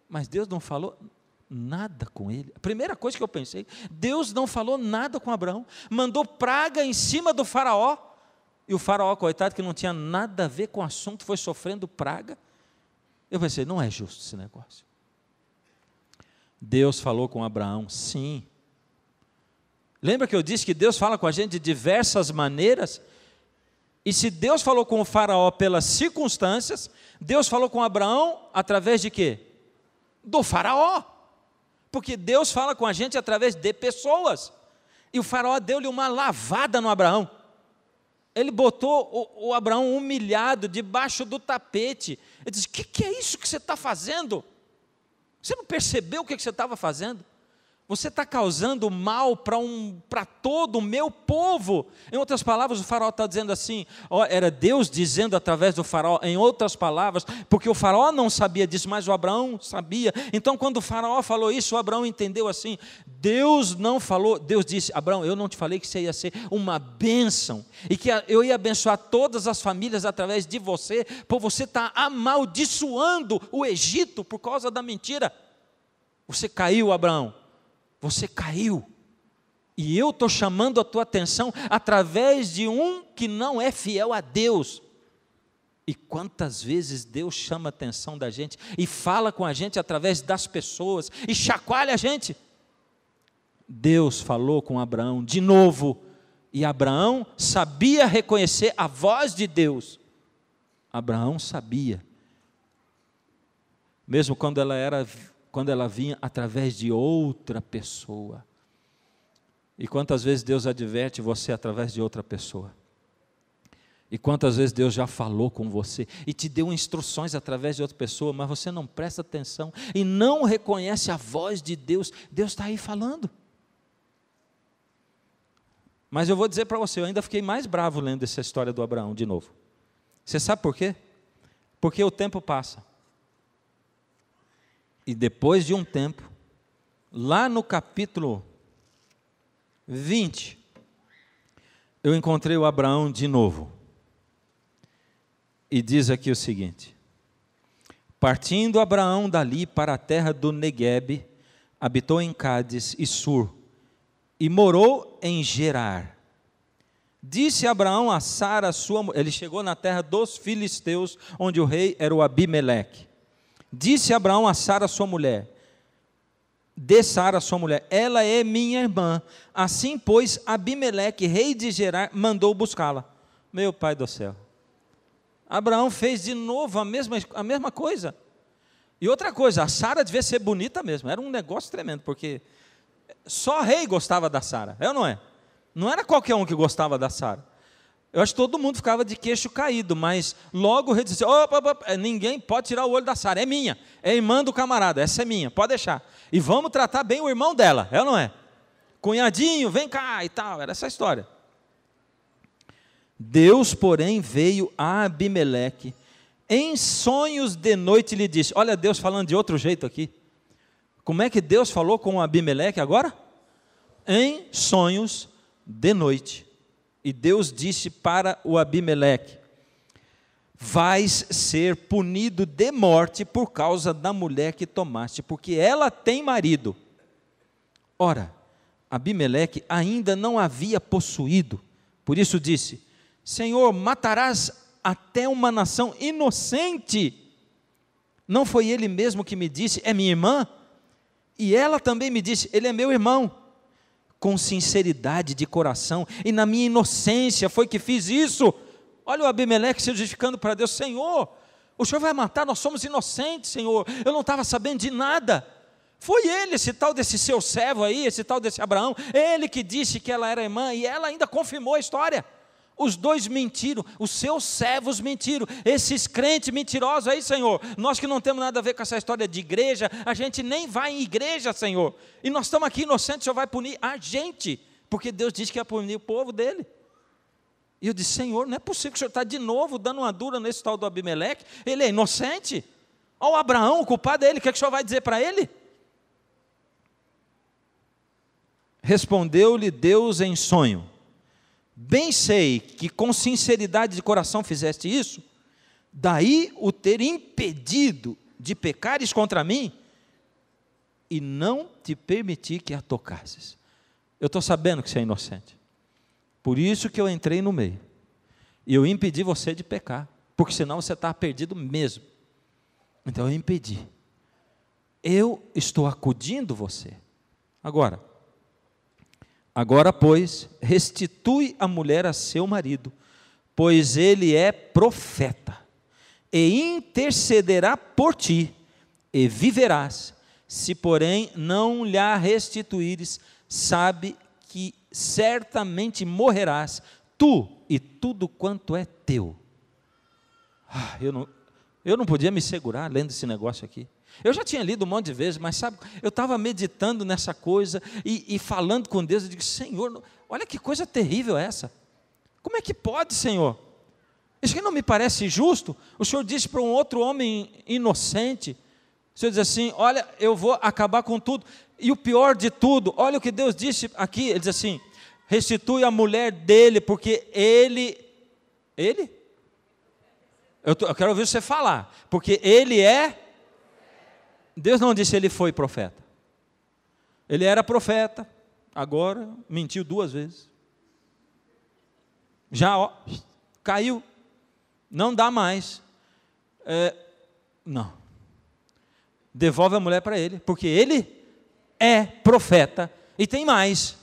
mas Deus não falou nada com ele. A primeira coisa que eu pensei, Deus não falou nada com Abraão, mandou praga em cima do faraó, e o faraó, coitado, que não tinha nada a ver com o assunto, foi sofrendo praga. Eu pensei: não é justo esse negócio. Deus falou com Abraão, sim. Lembra que eu disse que Deus fala com a gente de diversas maneiras? E se Deus falou com o faraó pelas circunstâncias, Deus falou com Abraão através de quê? Do faraó. Porque Deus fala com a gente através de pessoas. E o faraó deu-lhe uma lavada no Abraão. Ele botou o Abraão humilhado debaixo do tapete. Ele disse: o que é isso que você está fazendo? Você não percebeu o que você estava fazendo? Você está causando mal para todo o meu povo. Em outras palavras, o faraó está dizendo assim, era Deus dizendo através do faraó, em outras palavras, porque o faraó não sabia disso, mas o Abraão sabia. Então, quando o faraó falou isso, o Abraão entendeu assim, Deus não falou, Deus disse: Abraão, eu não te falei que você ia ser uma bênção, e que eu ia abençoar todas as famílias através de você, por você estar amaldiçoando o Egito por causa da mentira. Você caiu, Abraão. Você caiu, e eu estou chamando a tua atenção através de um que não é fiel a Deus. E quantas vezes Deus chama a atenção da gente, e fala com a gente através das pessoas, e chacoalha a gente. Deus falou com Abraão de novo, e Abraão sabia reconhecer a voz de Deus. Abraão sabia, mesmo quando ela vinha através de outra pessoa. E quantas vezes Deus adverte você através de outra pessoa? E quantas vezes Deus já falou com você e te deu instruções através de outra pessoa, mas você não presta atenção e não reconhece a voz de Deus. Deus está aí falando. Mas eu vou dizer para você, eu ainda fiquei mais bravo lendo essa história do Abraão de novo. Você sabe por quê? Porque o tempo passa. E depois de um tempo, lá no capítulo 20, eu encontrei o Abraão de novo. E diz aqui o seguinte: partindo Abraão dali para a terra do Neguebe, habitou em Cádiz e Sur, e morou em Gerar. Disse Abraão a Sara, sua mulher, ele chegou na terra dos filisteus, onde o rei era o Abimeleque. Disse Abraão a Sara, sua mulher, ela é minha irmã. Assim, pois, Abimeleque, rei de Gerar, mandou buscá-la. Meu pai do céu. Abraão fez de novo a mesma coisa. E outra coisa, a Sara devia ser bonita mesmo. Era um negócio tremendo, porque só rei gostava da Sara, é ou não é? Não era qualquer um que gostava da Sara. Eu acho que todo mundo ficava de queixo caído, mas logo o rei disse: ninguém pode tirar o olho da Sara, é minha, é irmã do camarada, essa é minha, pode deixar. E vamos tratar bem o irmão dela, é ou não é? Cunhadinho, vem cá e tal, era essa história. Deus, porém, veio a Abimeleque, em sonhos de noite, e lhe disse: olha Deus falando de outro jeito aqui. Como é que Deus falou com Abimeleque agora? Em sonhos de noite. E Deus disse para o Abimeleque: vais ser punido de morte por causa da mulher que tomaste, porque ela tem marido. Ora, Abimeleque ainda não havia possuído, por isso disse: Senhor, matarás até uma nação inocente. Não foi ele mesmo que me disse: é minha irmã? E ela também me disse: ele é meu irmão. Com sinceridade de coração e na minha inocência foi que fiz isso. Olha o Abimeleque se justificando para Deus: Senhor, o Senhor vai matar, nós somos inocentes, Senhor, eu não estava sabendo de nada. Foi ele, esse tal desse seu servo aí, esse tal desse Abraão, ele que disse que ela era irmã, e ela ainda confirmou a história. Os dois mentiram, os seus servos mentiram, esses crentes mentirosos aí, Senhor. Nós que não temos nada a ver com essa história de igreja, a gente nem vai em igreja, Senhor. E nós estamos aqui inocentes, o Senhor vai punir a gente, porque Deus disse que ia punir o povo dele. E eu disse: Senhor, não é possível que o Senhor está de novo dando uma dura nesse tal do Abimeleque. Ele é inocente. Olha o Abraão, o culpado é ele, o que é que o Senhor vai dizer para ele? Respondeu-lhe Deus em sonho: bem sei que com sinceridade de coração fizeste isso, daí o ter impedido de pecares contra mim, e não te permiti que a tocasses. Eu estou sabendo que você é inocente, por isso que eu entrei no meio, e eu impedi você de pecar, porque senão você está perdido mesmo. Então eu impedi, eu estou acudindo você. Agora, pois, restitui a mulher a seu marido, pois ele é profeta, e intercederá por ti, e viverás. Se, porém, não lhe restituíres, sabe que certamente morrerás, tu e tudo quanto é teu. Eu não podia me segurar lendo esse negócio aqui. Eu já tinha lido um monte de vezes, mas sabe, eu estava meditando nessa coisa e falando com Deus, eu digo, Senhor, olha que coisa terrível essa. Como é que pode, Senhor? Isso que não me parece justo. O Senhor disse para um outro homem inocente, o Senhor diz assim, olha, eu vou acabar com tudo. E o pior de tudo, olha o que Deus disse aqui, ele diz assim, restitui a mulher dele, porque ele? Eu quero ouvir você falar, porque ele é, Deus não disse ele foi profeta, ele era profeta, agora mentiu 2 vezes, já caiu, não dá mais, não, devolve a mulher para ele, porque ele é profeta, e tem mais,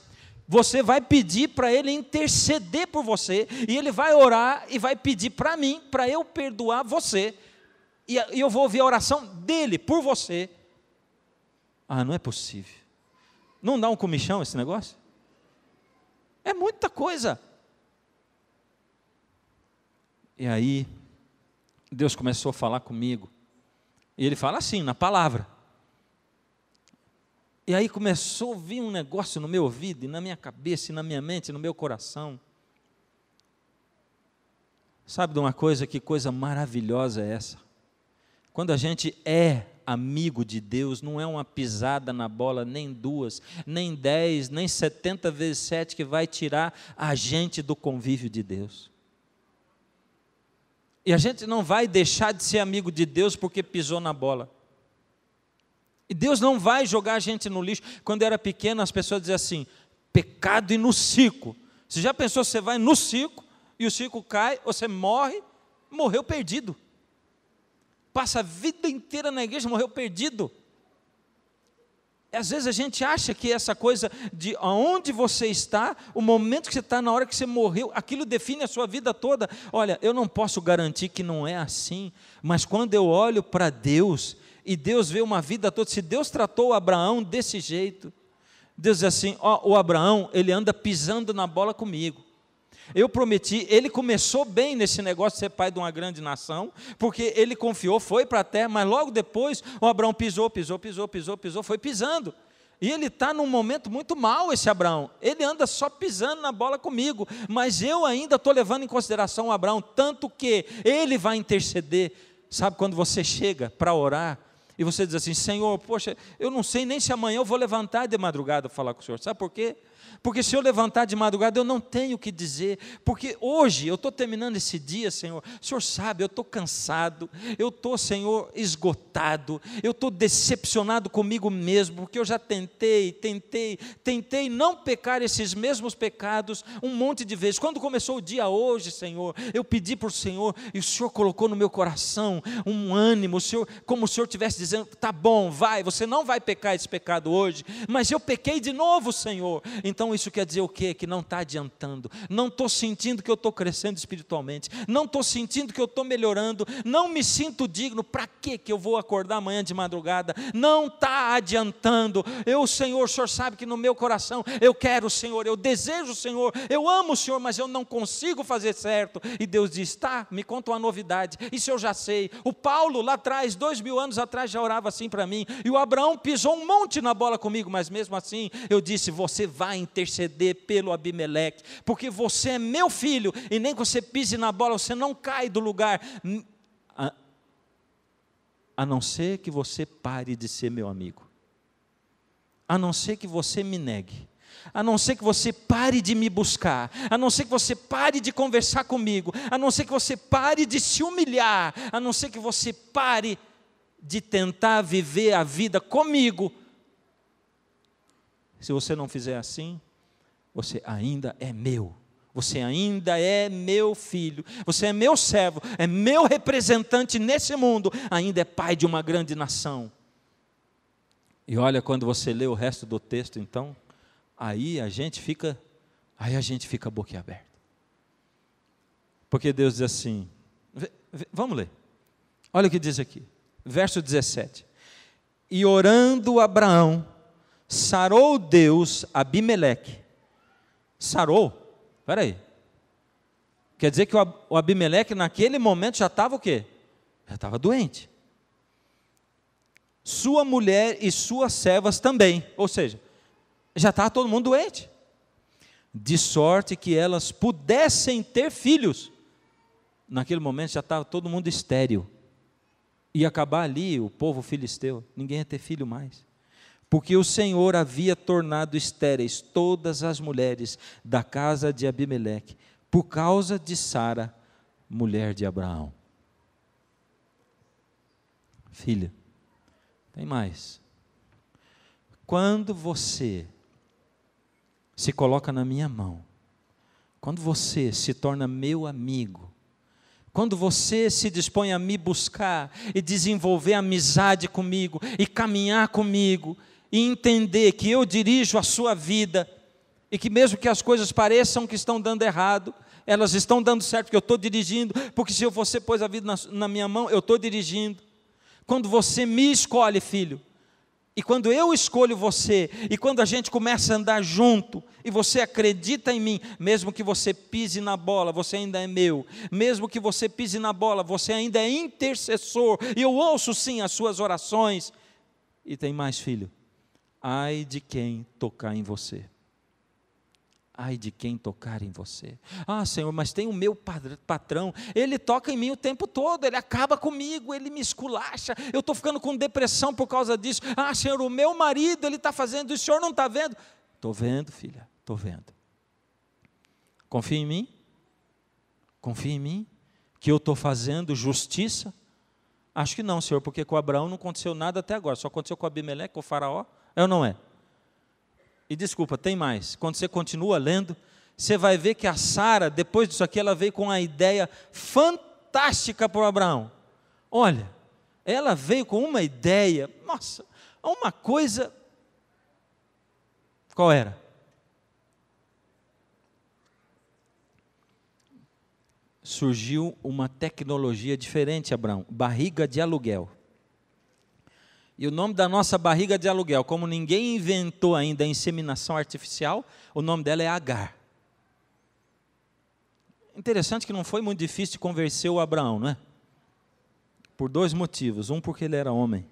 você vai pedir para ele interceder por você, e ele vai orar e vai pedir para mim, para eu perdoar você, e eu vou ouvir a oração dele por você. Não é possível. Não dá um comichão esse negócio? É muita coisa. E aí, Deus começou a falar comigo, e ele fala assim, na palavra. E aí começou a vir um negócio no meu ouvido, e na minha cabeça, e na minha mente, e no meu coração. Sabe de uma coisa, que coisa maravilhosa é essa? Quando a gente é amigo de Deus, não é uma pisada na bola, nem 2, nem 10, nem 70 vezes 7 que vai tirar a gente do convívio de Deus. E a gente não vai deixar de ser amigo de Deus porque pisou na bola. E Deus não vai jogar a gente no lixo. Quando eu era pequeno, as pessoas diziam assim, pecado e no circo. Você já pensou, você vai no circo, e o circo cai, você morreu perdido. Passa a vida inteira na igreja, morreu perdido. E às vezes a gente acha que essa coisa de aonde você está, o momento que você está, na hora que você morreu, aquilo define a sua vida toda. Olha, eu não posso garantir que não é assim, mas quando eu olho para Deus, e Deus vê uma vida toda, se Deus tratou o Abraão desse jeito, Deus diz assim, o Abraão, ele anda pisando na bola comigo. Eu prometi, ele começou bem nesse negócio de ser pai de uma grande nação, porque ele confiou, foi para a terra, mas logo depois o Abraão pisou, foi pisando. E ele está num momento muito mal, esse Abraão. Ele anda só pisando na bola comigo, mas eu ainda estou levando em consideração o Abraão, tanto que ele vai interceder. Sabe quando você chega para orar, e você diz assim, Senhor, poxa, eu não sei nem se amanhã eu vou levantar de madrugada para falar com o Senhor. Sabe por quê? Porque se eu levantar de madrugada, eu não tenho o que dizer, porque hoje, eu estou terminando esse dia, Senhor, o Senhor sabe, eu estou cansado, eu estou, Senhor, esgotado, eu estou decepcionado comigo mesmo, porque eu já tentei não pecar esses mesmos pecados um monte de vezes. Quando começou o dia hoje, Senhor, eu pedi para o Senhor, e o Senhor colocou no meu coração um ânimo, o Senhor, como o Senhor estivesse dizendo, tá bom, vai, você não vai pecar esse pecado hoje, mas eu pequei de novo, Senhor. Então isso quer dizer o quê? Que não está adiantando, não estou sentindo que eu estou crescendo espiritualmente, não estou sentindo que eu estou melhorando, não me sinto digno, para que eu vou acordar amanhã de madrugada? Não está adiantando. Senhor, o Senhor sabe que no meu coração eu quero o Senhor, eu desejo o Senhor, eu amo o Senhor, mas eu não consigo fazer certo. E Deus diz, tá, me conta uma novidade, isso eu já sei. O Paulo lá atrás, 2000 anos atrás, já orava assim para mim, e o Abraão pisou um monte na bola comigo, mas mesmo assim eu disse, você vai interceder pelo Abimeleque, porque você é meu filho, e nem que você pise na bola, você não cai do lugar, a não ser que você pare de ser meu amigo, a não ser que você me negue, a não ser que você pare de me buscar, a não ser que você pare de conversar comigo, a não ser que você pare de se humilhar, a não ser que você pare de tentar viver a vida comigo. Se você não fizer assim, você ainda é meu, você ainda é meu filho, você é meu servo, é meu representante nesse mundo, ainda é pai de uma grande nação. E olha, quando você lê o resto do texto, então, aí a gente fica boquiaberto. Porque Deus diz assim, vamos ler, olha o que diz aqui, verso 17, e orando Abraão, sarou Deus Abimeleque, Sarou? Espera aí. Quer dizer que o Abimeleque naquele momento já estava o quê? Já estava doente. Sua mulher e suas servas também, ou seja, já estava todo mundo doente, de sorte que elas pudessem ter filhos. Naquele momento já estava todo mundo estéril, ia acabar ali o povo filisteu, ninguém ia ter filho mais, porque o Senhor havia tornado estéreis todas as mulheres da casa de Abimeleque, por causa de Sara, mulher de Abraão. Filha, tem mais. Quando você se coloca na minha mão, quando você se torna meu amigo, quando você se dispõe a me buscar e desenvolver amizade comigo, e caminhar comigo, e entender que eu dirijo a sua vida, e que mesmo que as coisas pareçam que estão dando errado, elas estão dando certo porque eu estou dirigindo, porque se você pôs a vida na minha mão, eu estou dirigindo. Quando você me escolhe, filho, e quando eu escolho você, e quando a gente começa a andar junto, e você acredita em mim, mesmo que você pise na bola, você ainda é meu, mesmo que você pise na bola, você ainda é intercessor, e eu ouço sim as suas orações. E tem mais, filho, ai de quem tocar em você. Ai de quem tocar em você. Ah, Senhor, mas tem o meu patrão, ele toca em mim o tempo todo, ele acaba comigo, ele me esculacha, eu estou ficando com depressão por causa disso. Ah, Senhor, o meu marido, ele está fazendo isso, o Senhor não está vendo? Estou vendo, filha, estou vendo. Confia em mim? Confia em mim? Que eu estou fazendo justiça? Acho que não, Senhor, porque com Abraão não aconteceu nada até agora, só aconteceu com Abimeleque, com o faraó, é ou não é? E desculpa, tem mais. Quando você continua lendo, você vai ver que a Sara, depois disso aqui, ela veio com uma ideia fantástica para o Abraão. Olha, ela veio com uma ideia, nossa, uma coisa. Qual era? Surgiu uma tecnologia diferente, Abraão, barriga de aluguel. E o nome da nossa barriga de aluguel, como ninguém inventou ainda a inseminação artificial, o nome dela é Agar. Interessante que não foi muito difícil de convencer o Abraão, não é? Por dois motivos. Um, porque ele era homem.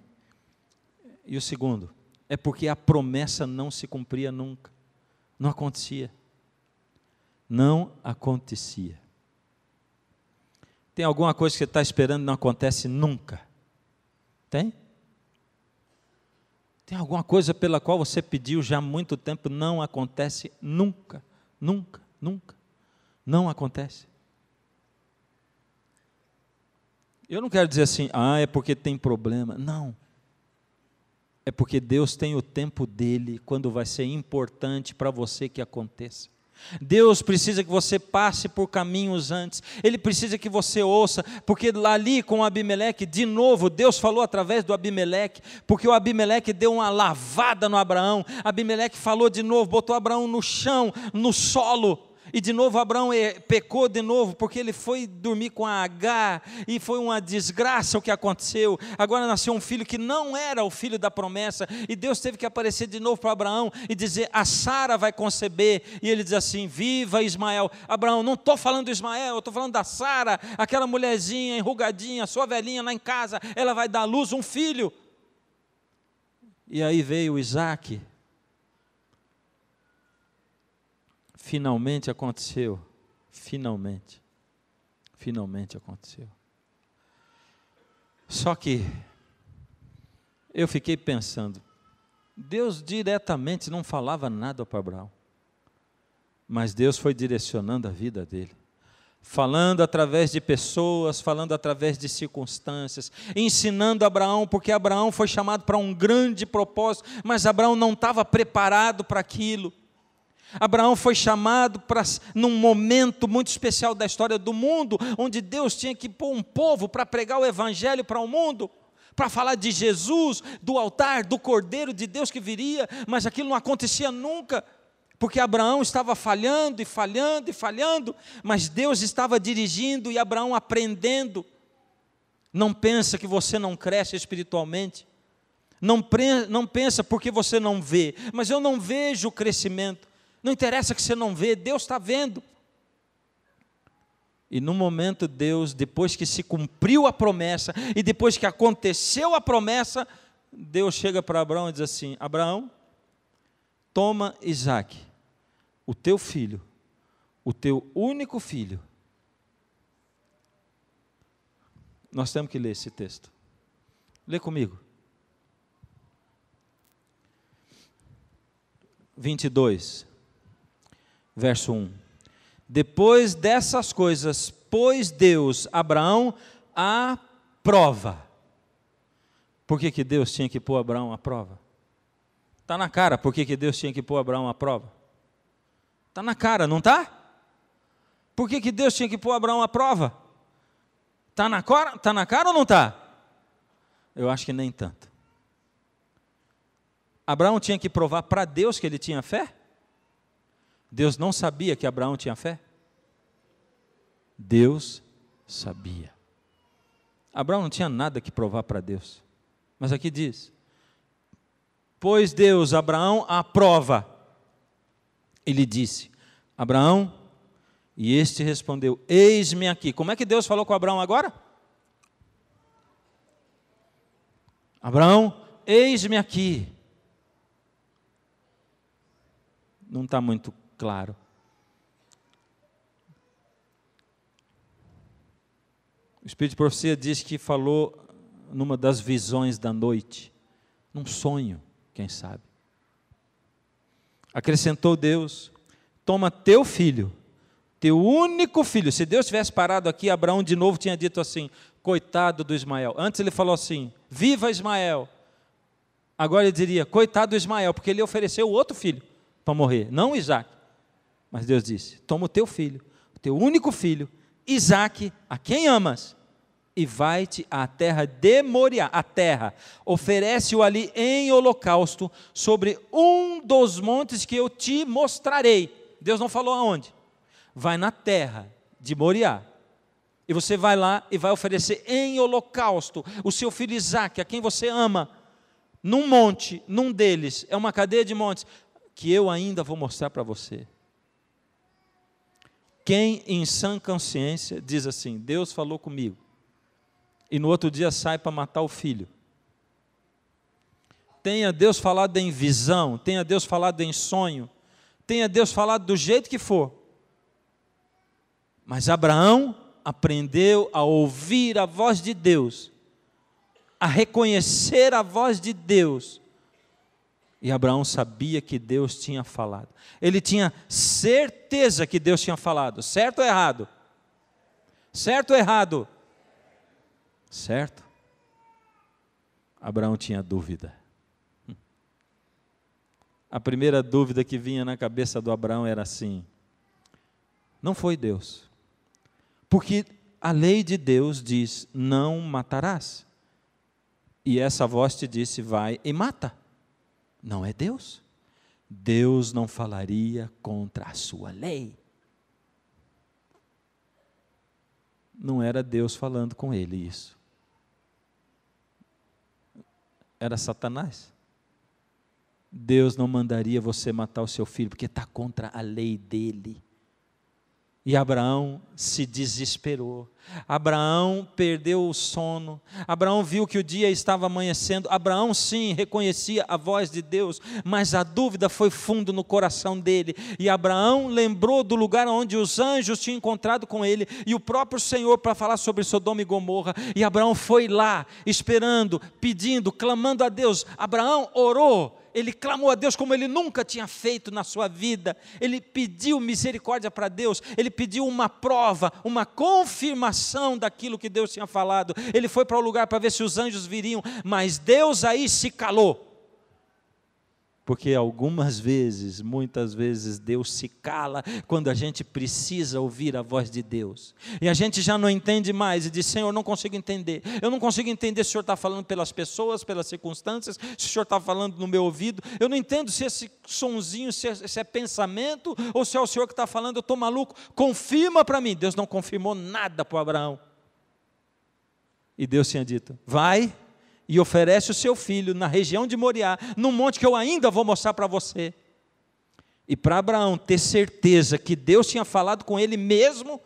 E o segundo, é porque a promessa não se cumpria nunca. Não acontecia. Não acontecia. Tem alguma coisa que você está esperando e não acontece nunca? Tem? Tem alguma coisa pela qual você pediu já há muito tempo, não acontece nunca, nunca, nunca, não acontece. Eu não quero dizer assim, é porque tem problema, não. É porque Deus tem o tempo dele, quando vai ser importante para você que aconteça. Deus precisa que você passe por caminhos antes, Ele precisa que você ouça, porque ali com o Abimeleque, de novo, Deus falou através do Abimeleque, porque o Abimeleque deu uma lavada no Abraão, Abimeleque falou de novo, botou Abraão no chão, no solo, e de novo Abraão pecou de novo, porque ele foi dormir com a Agar, e foi uma desgraça o que aconteceu. Agora nasceu um filho que não era o filho da promessa, e Deus teve que aparecer de novo para Abraão, e dizer, a Sara vai conceber, e ele diz assim, viva Ismael. Abraão, não estou falando do Ismael, eu estou falando da Sara, aquela mulherzinha enrugadinha, sua velhinha lá em casa, ela vai dar à luz um filho. E aí veio Isaac. Finalmente aconteceu, finalmente aconteceu. Só que eu fiquei pensando, Deus diretamente não falava nada para Abraão, mas Deus foi direcionando a vida dele, falando através de pessoas, falando através de circunstâncias, ensinando Abraão, porque Abraão foi chamado para um grande propósito, mas Abraão não estava preparado para aquilo. Abraão foi chamado para, num momento muito especial da história do mundo, onde Deus tinha que pôr um povo para pregar o evangelho para o mundo, para falar de Jesus, do altar, do Cordeiro de Deus que viria, mas aquilo não acontecia nunca, porque Abraão estava falhando, mas Deus estava dirigindo e Abraão aprendendo. Não pensa que você não cresce espiritualmente, não pensa porque você não vê, mas eu não vejo o crescimento. Não interessa que você não vê, Deus está vendo. E no momento Deus, depois que se cumpriu a promessa, e depois que aconteceu a promessa, Deus chega para Abraão e diz assim: Abraão, toma Isaque, o teu filho, o teu único filho. Nós temos que ler esse texto. Lê comigo. 22, verso 1. Depois dessas coisas, pôs Deus Abraão à prova. Por que Deus tinha que pôr Abraão à prova? Está na cara por que Deus tinha que pôr Abraão à prova. Está na cara, não está? Por que Deus tinha que pôr Abraão à prova? Está na cara ou não está? Eu acho que nem tanto. Abraão tinha que provar para Deus que ele tinha fé? Deus não sabia que Abraão tinha fé? Deus sabia. Abraão não tinha nada que provar para Deus. Mas aqui diz: pôs Deus Abraão à prova. Ele disse: Abraão, e este respondeu: eis-me aqui. Como é que Deus falou com Abraão agora? Abraão, eis-me aqui. Não está muito claro. O Espírito de Profecia diz que falou numa das visões da noite, num sonho, quem sabe. Acrescentou Deus: toma teu filho, teu único filho. Se Deus tivesse parado aqui, Abraão de novo tinha dito assim: coitado do Ismael. Antes ele falou assim: viva Ismael. Agora ele diria: coitado do Ismael, porque ele ofereceu outro filho para morrer, não Isaque. Mas Deus disse: toma o teu filho, o teu único filho, Isaque, a quem amas, e vai-te à terra de Moriá. A terra, oferece-o ali em holocausto, sobre um dos montes que eu te mostrarei. Deus não falou aonde. Vai na terra de Moriá. E você vai lá e vai oferecer em holocausto o seu filho Isaque, a quem você ama, num monte, num deles, é uma cadeia de montes, que eu ainda vou mostrar para você. Quem em sã consciência diz assim: Deus falou comigo, e no outro dia sai para matar o filho? Tenha Deus falado em visão, tenha Deus falado em sonho, tenha Deus falado do jeito que for, mas Abraão aprendeu a ouvir a voz de Deus, a reconhecer a voz de Deus. E Abraão sabia que Deus tinha falado. Ele tinha certeza que Deus tinha falado. Certo ou errado? Certo ou errado? Certo. Abraão tinha dúvida. A primeira dúvida que vinha na cabeça do Abraão era assim: não foi Deus. Porque a lei de Deus diz: não matarás. E essa voz te disse: vai e mata. Não é Deus. Deus não falaria contra a sua lei. Não era Deus falando com ele isso. Era Satanás. Deus não mandaria você matar o seu filho, porque está contra a lei dele. E Abraão se desesperou. Abraão perdeu o sono. Abraão viu que o dia estava amanhecendo. Abraão sim reconhecia a voz de Deus, mas a dúvida foi fundo no coração dele. E Abraão lembrou do lugar onde os anjos tinham encontrado com ele e o próprio Senhor para falar sobre Sodoma e Gomorra. E Abraão foi lá, esperando, pedindo, clamando a Deus. Abraão orou. Ele clamou a Deus como ele nunca tinha feito na sua vida. Ele pediu misericórdia para Deus. Ele pediu uma prova, uma confirmação daquilo que Deus tinha falado. Ele foi para o lugar para ver se os anjos viriam, mas Deus aí se calou. Porque algumas vezes, muitas vezes, Deus se cala quando a gente precisa ouvir a voz de Deus. E a gente já não entende mais e diz: Senhor, eu não consigo entender. Eu não consigo entender se o Senhor está falando pelas pessoas, pelas circunstâncias, se o Senhor está falando no meu ouvido. Eu não entendo se esse sonzinho, se é pensamento, ou se é o Senhor que está falando. Eu estou maluco. Confirma para mim. Deus não confirmou nada para Abraão. E Deus tinha dito: vai e oferece o seu filho na região de Moriá, num monte que eu ainda vou mostrar para você. E para Abraão ter certeza que Deus tinha falado com ele mesmo,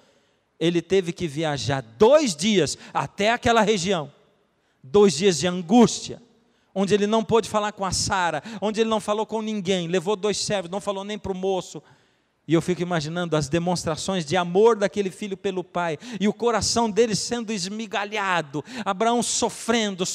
ele teve que viajar 2 dias até aquela região. 2 dias de angústia, onde ele não pôde falar com a Sara, onde ele não falou com ninguém, levou 2 servos, não falou nem para o moço. E eu fico imaginando as demonstrações de amor daquele filho pelo pai, e o coração dele sendo esmigalhado, Abraão sofrendo,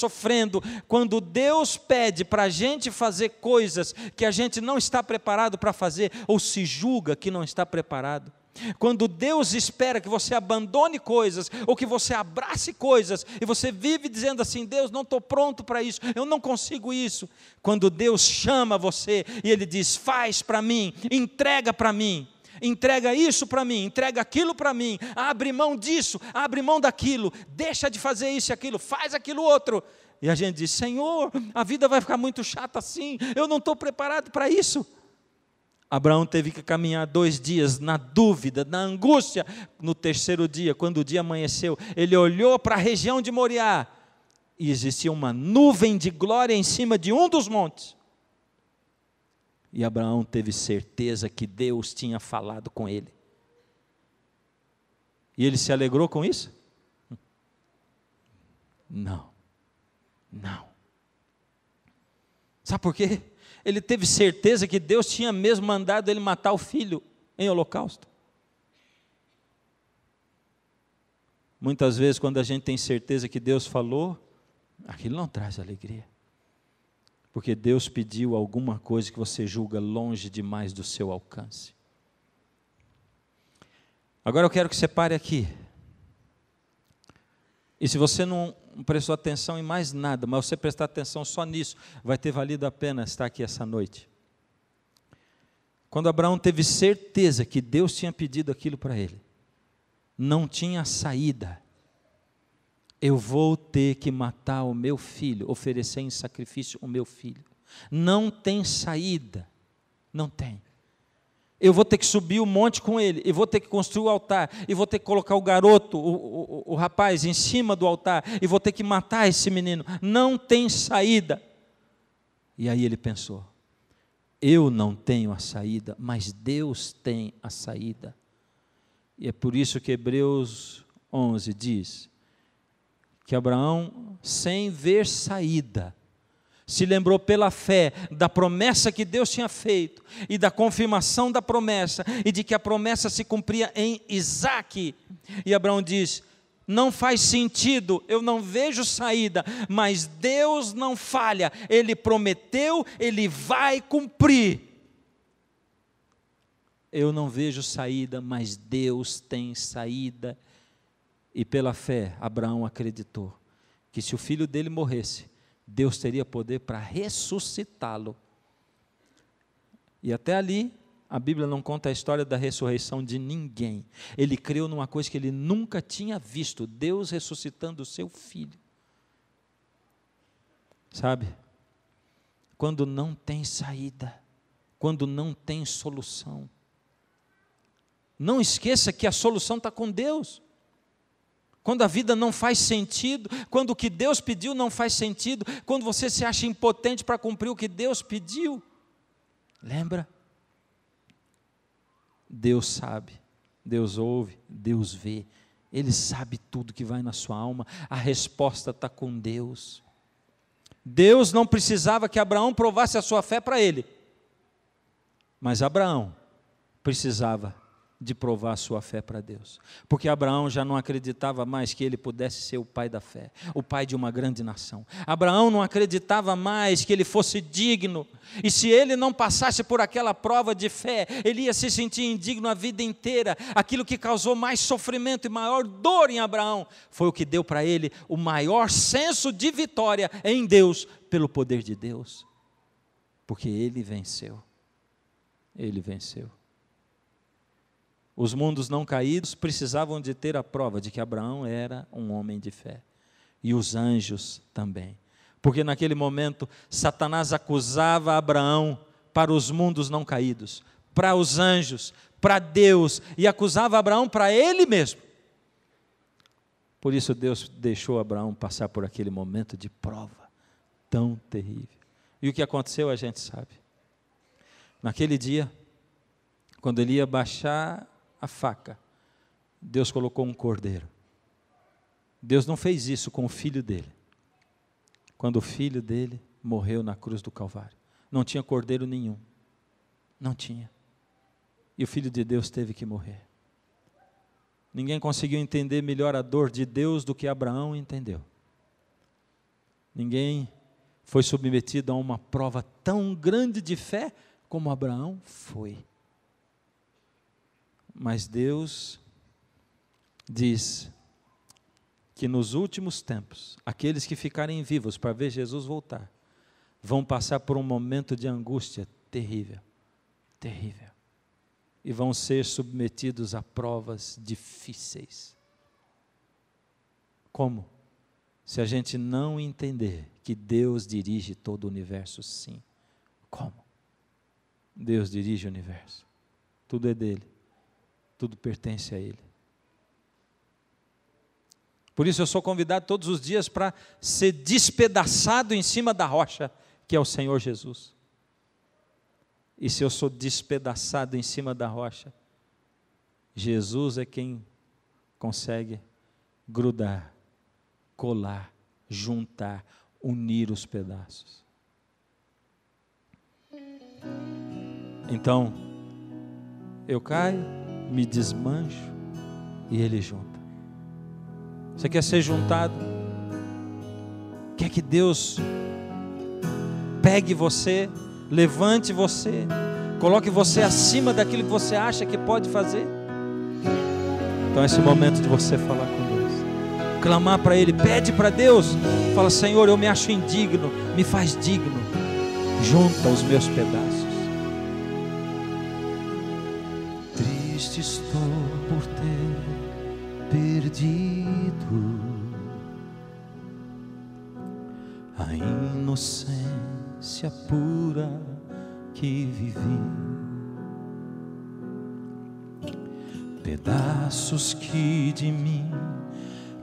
quando Deus pede para a gente fazer coisas que a gente não está preparado para fazer, ou se julga que não está preparado. Quando Deus espera que você abandone coisas, ou que você abrace coisas, e você vive dizendo assim: Deus, não estou pronto para isso, eu não consigo isso. Quando Deus chama você, e Ele diz: faz para mim, entrega para mim, entrega isso para mim, entrega aquilo para mim, abre mão disso, abre mão daquilo, deixa de fazer isso e aquilo, faz aquilo outro. E a gente diz: Senhor, a vida vai ficar muito chata assim, eu não estou preparado para isso. Abraão teve que caminhar 2 dias na dúvida, na angústia. No 3º dia, quando o dia amanheceu, ele olhou para a região de Moriá, e existia uma nuvem de glória em cima de um dos montes. E Abraão teve certeza que Deus tinha falado com ele. E ele se alegrou com isso? Não. Sabe por quê? Ele teve certeza que Deus tinha mesmo mandado ele matar o filho em holocausto. Muitas vezes, quando a gente tem certeza que Deus falou, aquilo não traz alegria. Porque Deus pediu alguma coisa que você julga longe demais do seu alcance. Agora eu quero que você pare aqui. E se você não prestou atenção em mais nada, mas você prestar atenção só nisso, vai ter valido a pena estar aqui essa noite. Quando Abraão teve certeza que Deus tinha pedido aquilo para ele, não tinha saída. Eu vou ter que matar o meu filho, oferecer em sacrifício o meu filho. Não tem saída, não tem. Eu vou ter que subir o monte com ele, e vou ter que construir o altar, e vou ter que colocar o garoto, o rapaz em cima do altar, e vou ter que matar esse menino. Não tem saída. E aí ele pensou: eu não tenho a saída, mas Deus tem a saída. E é por isso que Hebreus 11 diz que Abraão, sem ver saída, se lembrou pela fé da promessa que Deus tinha feito, e da confirmação da promessa, e de que a promessa se cumpria em Isaque. E Abraão diz: não faz sentido, eu não vejo saída, mas Deus não falha, Ele prometeu, Ele vai cumprir. Eu não vejo saída, mas Deus tem saída. E pela fé, Abraão acreditou que se o filho dele morresse, Deus teria poder para ressuscitá-lo. E até ali, a Bíblia não conta a história da ressurreição de ninguém. Ele creu numa coisa que ele nunca tinha visto: Deus ressuscitando o seu filho. Sabe? Quando não tem saída, quando não tem solução, não esqueça que a solução está com Deus. Quando a vida não faz sentido, quando o que Deus pediu não faz sentido, quando você se acha impotente para cumprir o que Deus pediu, lembra? Deus sabe, Deus ouve, Deus vê, Ele sabe tudo que vai na sua alma, a resposta está com Deus. Deus não precisava que Abraão provasse a sua fé para ele, mas Abraão precisava de provar a sua fé para Deus, porque Abraão já não acreditava mais que ele pudesse ser o pai da fé, o pai de uma grande nação. Abraão não acreditava mais que ele fosse digno, e se ele não passasse por aquela prova de fé, ele ia se sentir indigno a vida inteira. Aquilo que causou mais sofrimento e maior dor em Abraão, foi o que deu para ele o maior senso de vitória em Deus, pelo poder de Deus, porque ele venceu. Os mundos não caídos precisavam de ter a prova de que Abraão era um homem de fé. E os anjos também. Porque naquele momento, Satanás acusava Abraão para os mundos não caídos, para os anjos, para Deus, e acusava Abraão para ele mesmo. Por isso Deus deixou Abraão passar por aquele momento de prova tão terrível. E o que aconteceu a gente sabe. Naquele dia, Quando ele ia baixar a faca, Deus colocou um cordeiro. Deus não fez isso com o filho dele. Quando o filho dele morreu na cruz do Calvário, não tinha cordeiro nenhum. Não tinha. E o Filho de Deus teve que morrer. Ninguém conseguiu entender melhor a dor de Deus do que Abraão entendeu. Ninguém foi submetido a uma prova tão grande de fé como Abraão foi. Mas Deus diz que nos últimos tempos, aqueles que ficarem vivos para ver Jesus voltar, vão passar por um momento de angústia terrível, terrível. E vão ser submetidos a provas difíceis. Como? Se a gente não entender que Deus dirige todo o universo, sim. Como? Deus dirige o universo. Tudo é dele. Tudo pertence a Ele. Por isso eu sou convidado todos os dias para ser despedaçado em cima da rocha, que é o Senhor Jesus. E se eu sou despedaçado em cima da rocha, Jesus é quem consegue grudar, colar, juntar, unir os pedaços. Então, eu caio, me desmancho e Ele junta. Você quer ser juntado? Quer que Deus pegue você, levante você, coloque você acima daquilo que você acha que pode fazer? Então esse é o momento de você falar com Deus, clamar para Ele, pede para Deus, fala: Senhor, eu me acho indigno, me faz digno, junta os meus pedaços. Triste estou por ter perdido a inocência pura que vivi, pedaços que de mim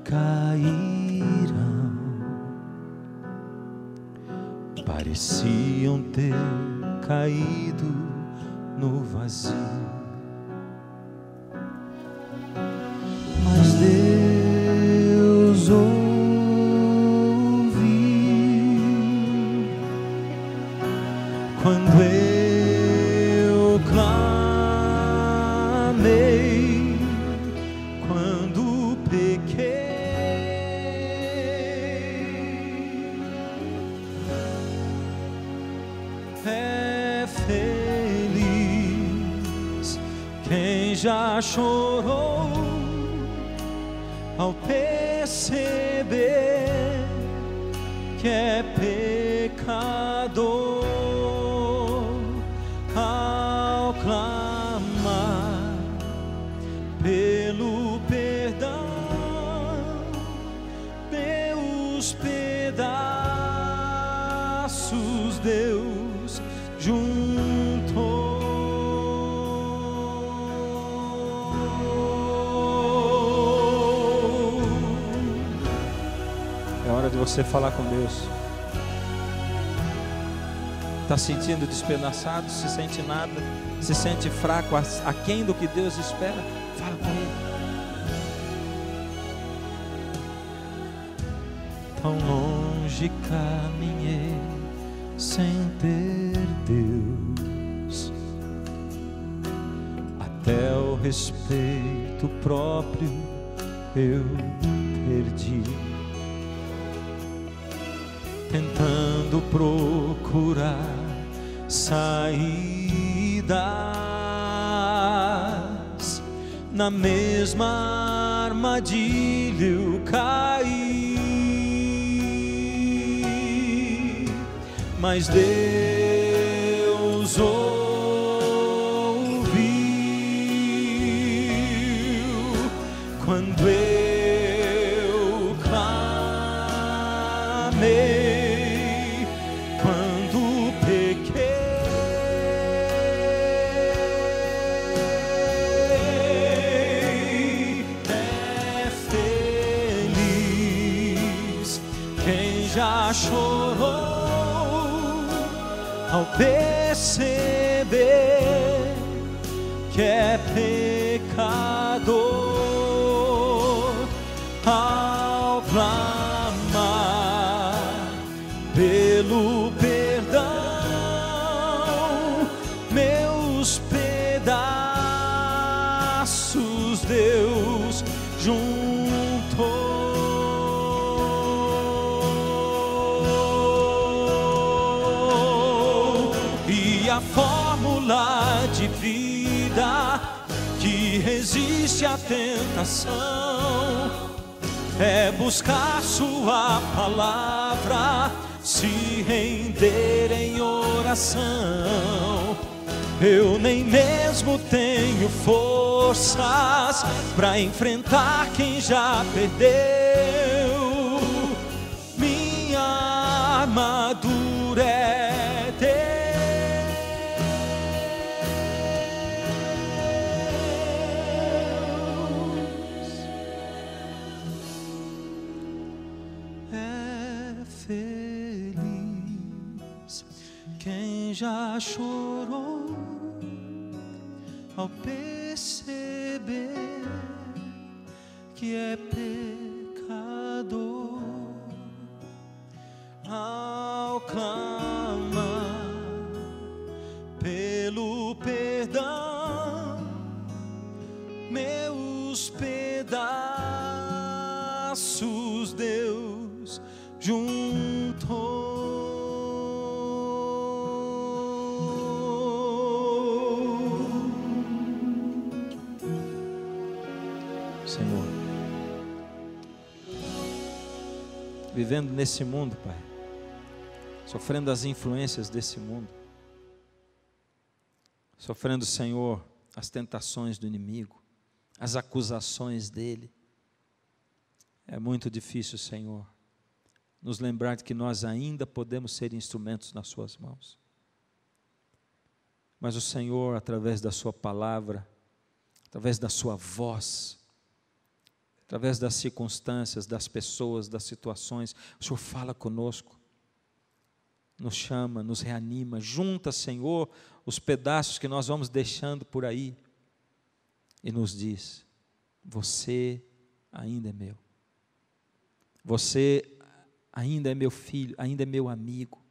caíram, pareciam ter caído no vazio, mas Deus quando eu clamei, quando pequei, é feliz quem já chorou ao perceber que é pecador. Ao clamar pelo perdão, teus pedaços Deus juntou. É hora de você falar com Deus. Está sentindo despedaçado, se sente nada, se sente fraco, aquém do que Deus espera? Fala com Ele. Tão longe caminhei sem ter Deus, até o respeito próprio eu perdi, tentando procurar saídas, na mesma armadilha eu caí, mas Deus ouviu quando eu clamei. Já chorou ao perceber Deus juntou. E a fórmula de vida que resiste à tentação é buscar sua palavra, se render em oração. Eu nem mesmo tenho forças para enfrentar quem já perdeu. Minha armadura é Deus. É feliz quem já chorou ao perceber que é pecador, ao clamar pelo perdão, meus pedaços Deus juntou. Senhor, vivendo nesse mundo, Pai, sofrendo as influências desse mundo, sofrendo, Senhor, as tentações do inimigo, as acusações dele. É muito difícil, Senhor, nos lembrar de que nós ainda podemos ser instrumentos nas suas mãos. Mas o Senhor, através da sua palavra, através da sua voz, através das circunstâncias, das pessoas, das situações, o Senhor fala conosco, nos chama, nos reanima, junta, Senhor, os pedaços que nós vamos deixando por aí, e nos diz: você ainda é meu, você ainda é meu filho, ainda é meu amigo,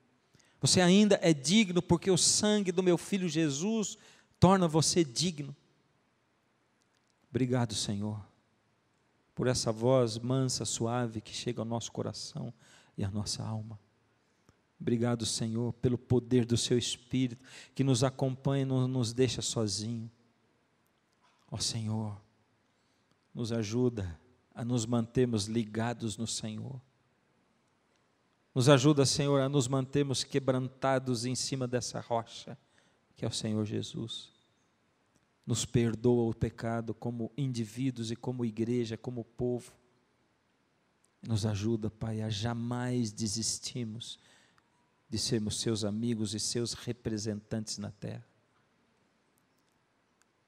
você ainda é digno, porque o sangue do meu filho Jesus torna você digno. Obrigado, Senhor, por essa voz mansa, suave, que chega ao nosso coração e à nossa alma. Obrigado, Senhor, pelo poder do seu Espírito, que nos acompanha e não nos deixa sozinho. Ó Senhor, nos ajuda a nos mantermos ligados no Senhor. Nos ajuda, Senhor, a nos mantermos quebrantados em cima dessa rocha, que é o Senhor Jesus. Nos perdoa o pecado como indivíduos e como igreja, como povo. Nos ajuda, Pai, a jamais desistirmos de sermos seus amigos e seus representantes na terra.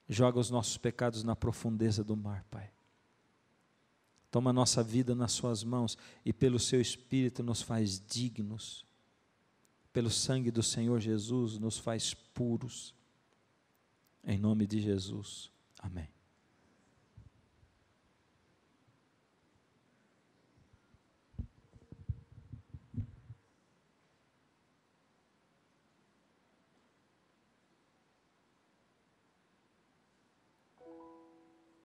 Joga os nossos pecados na profundeza do mar, Pai. Toma a nossa vida nas suas mãos e pelo seu Espírito nos faz dignos. Pelo sangue do Senhor Jesus nos faz puros. Em nome de Jesus. Amém.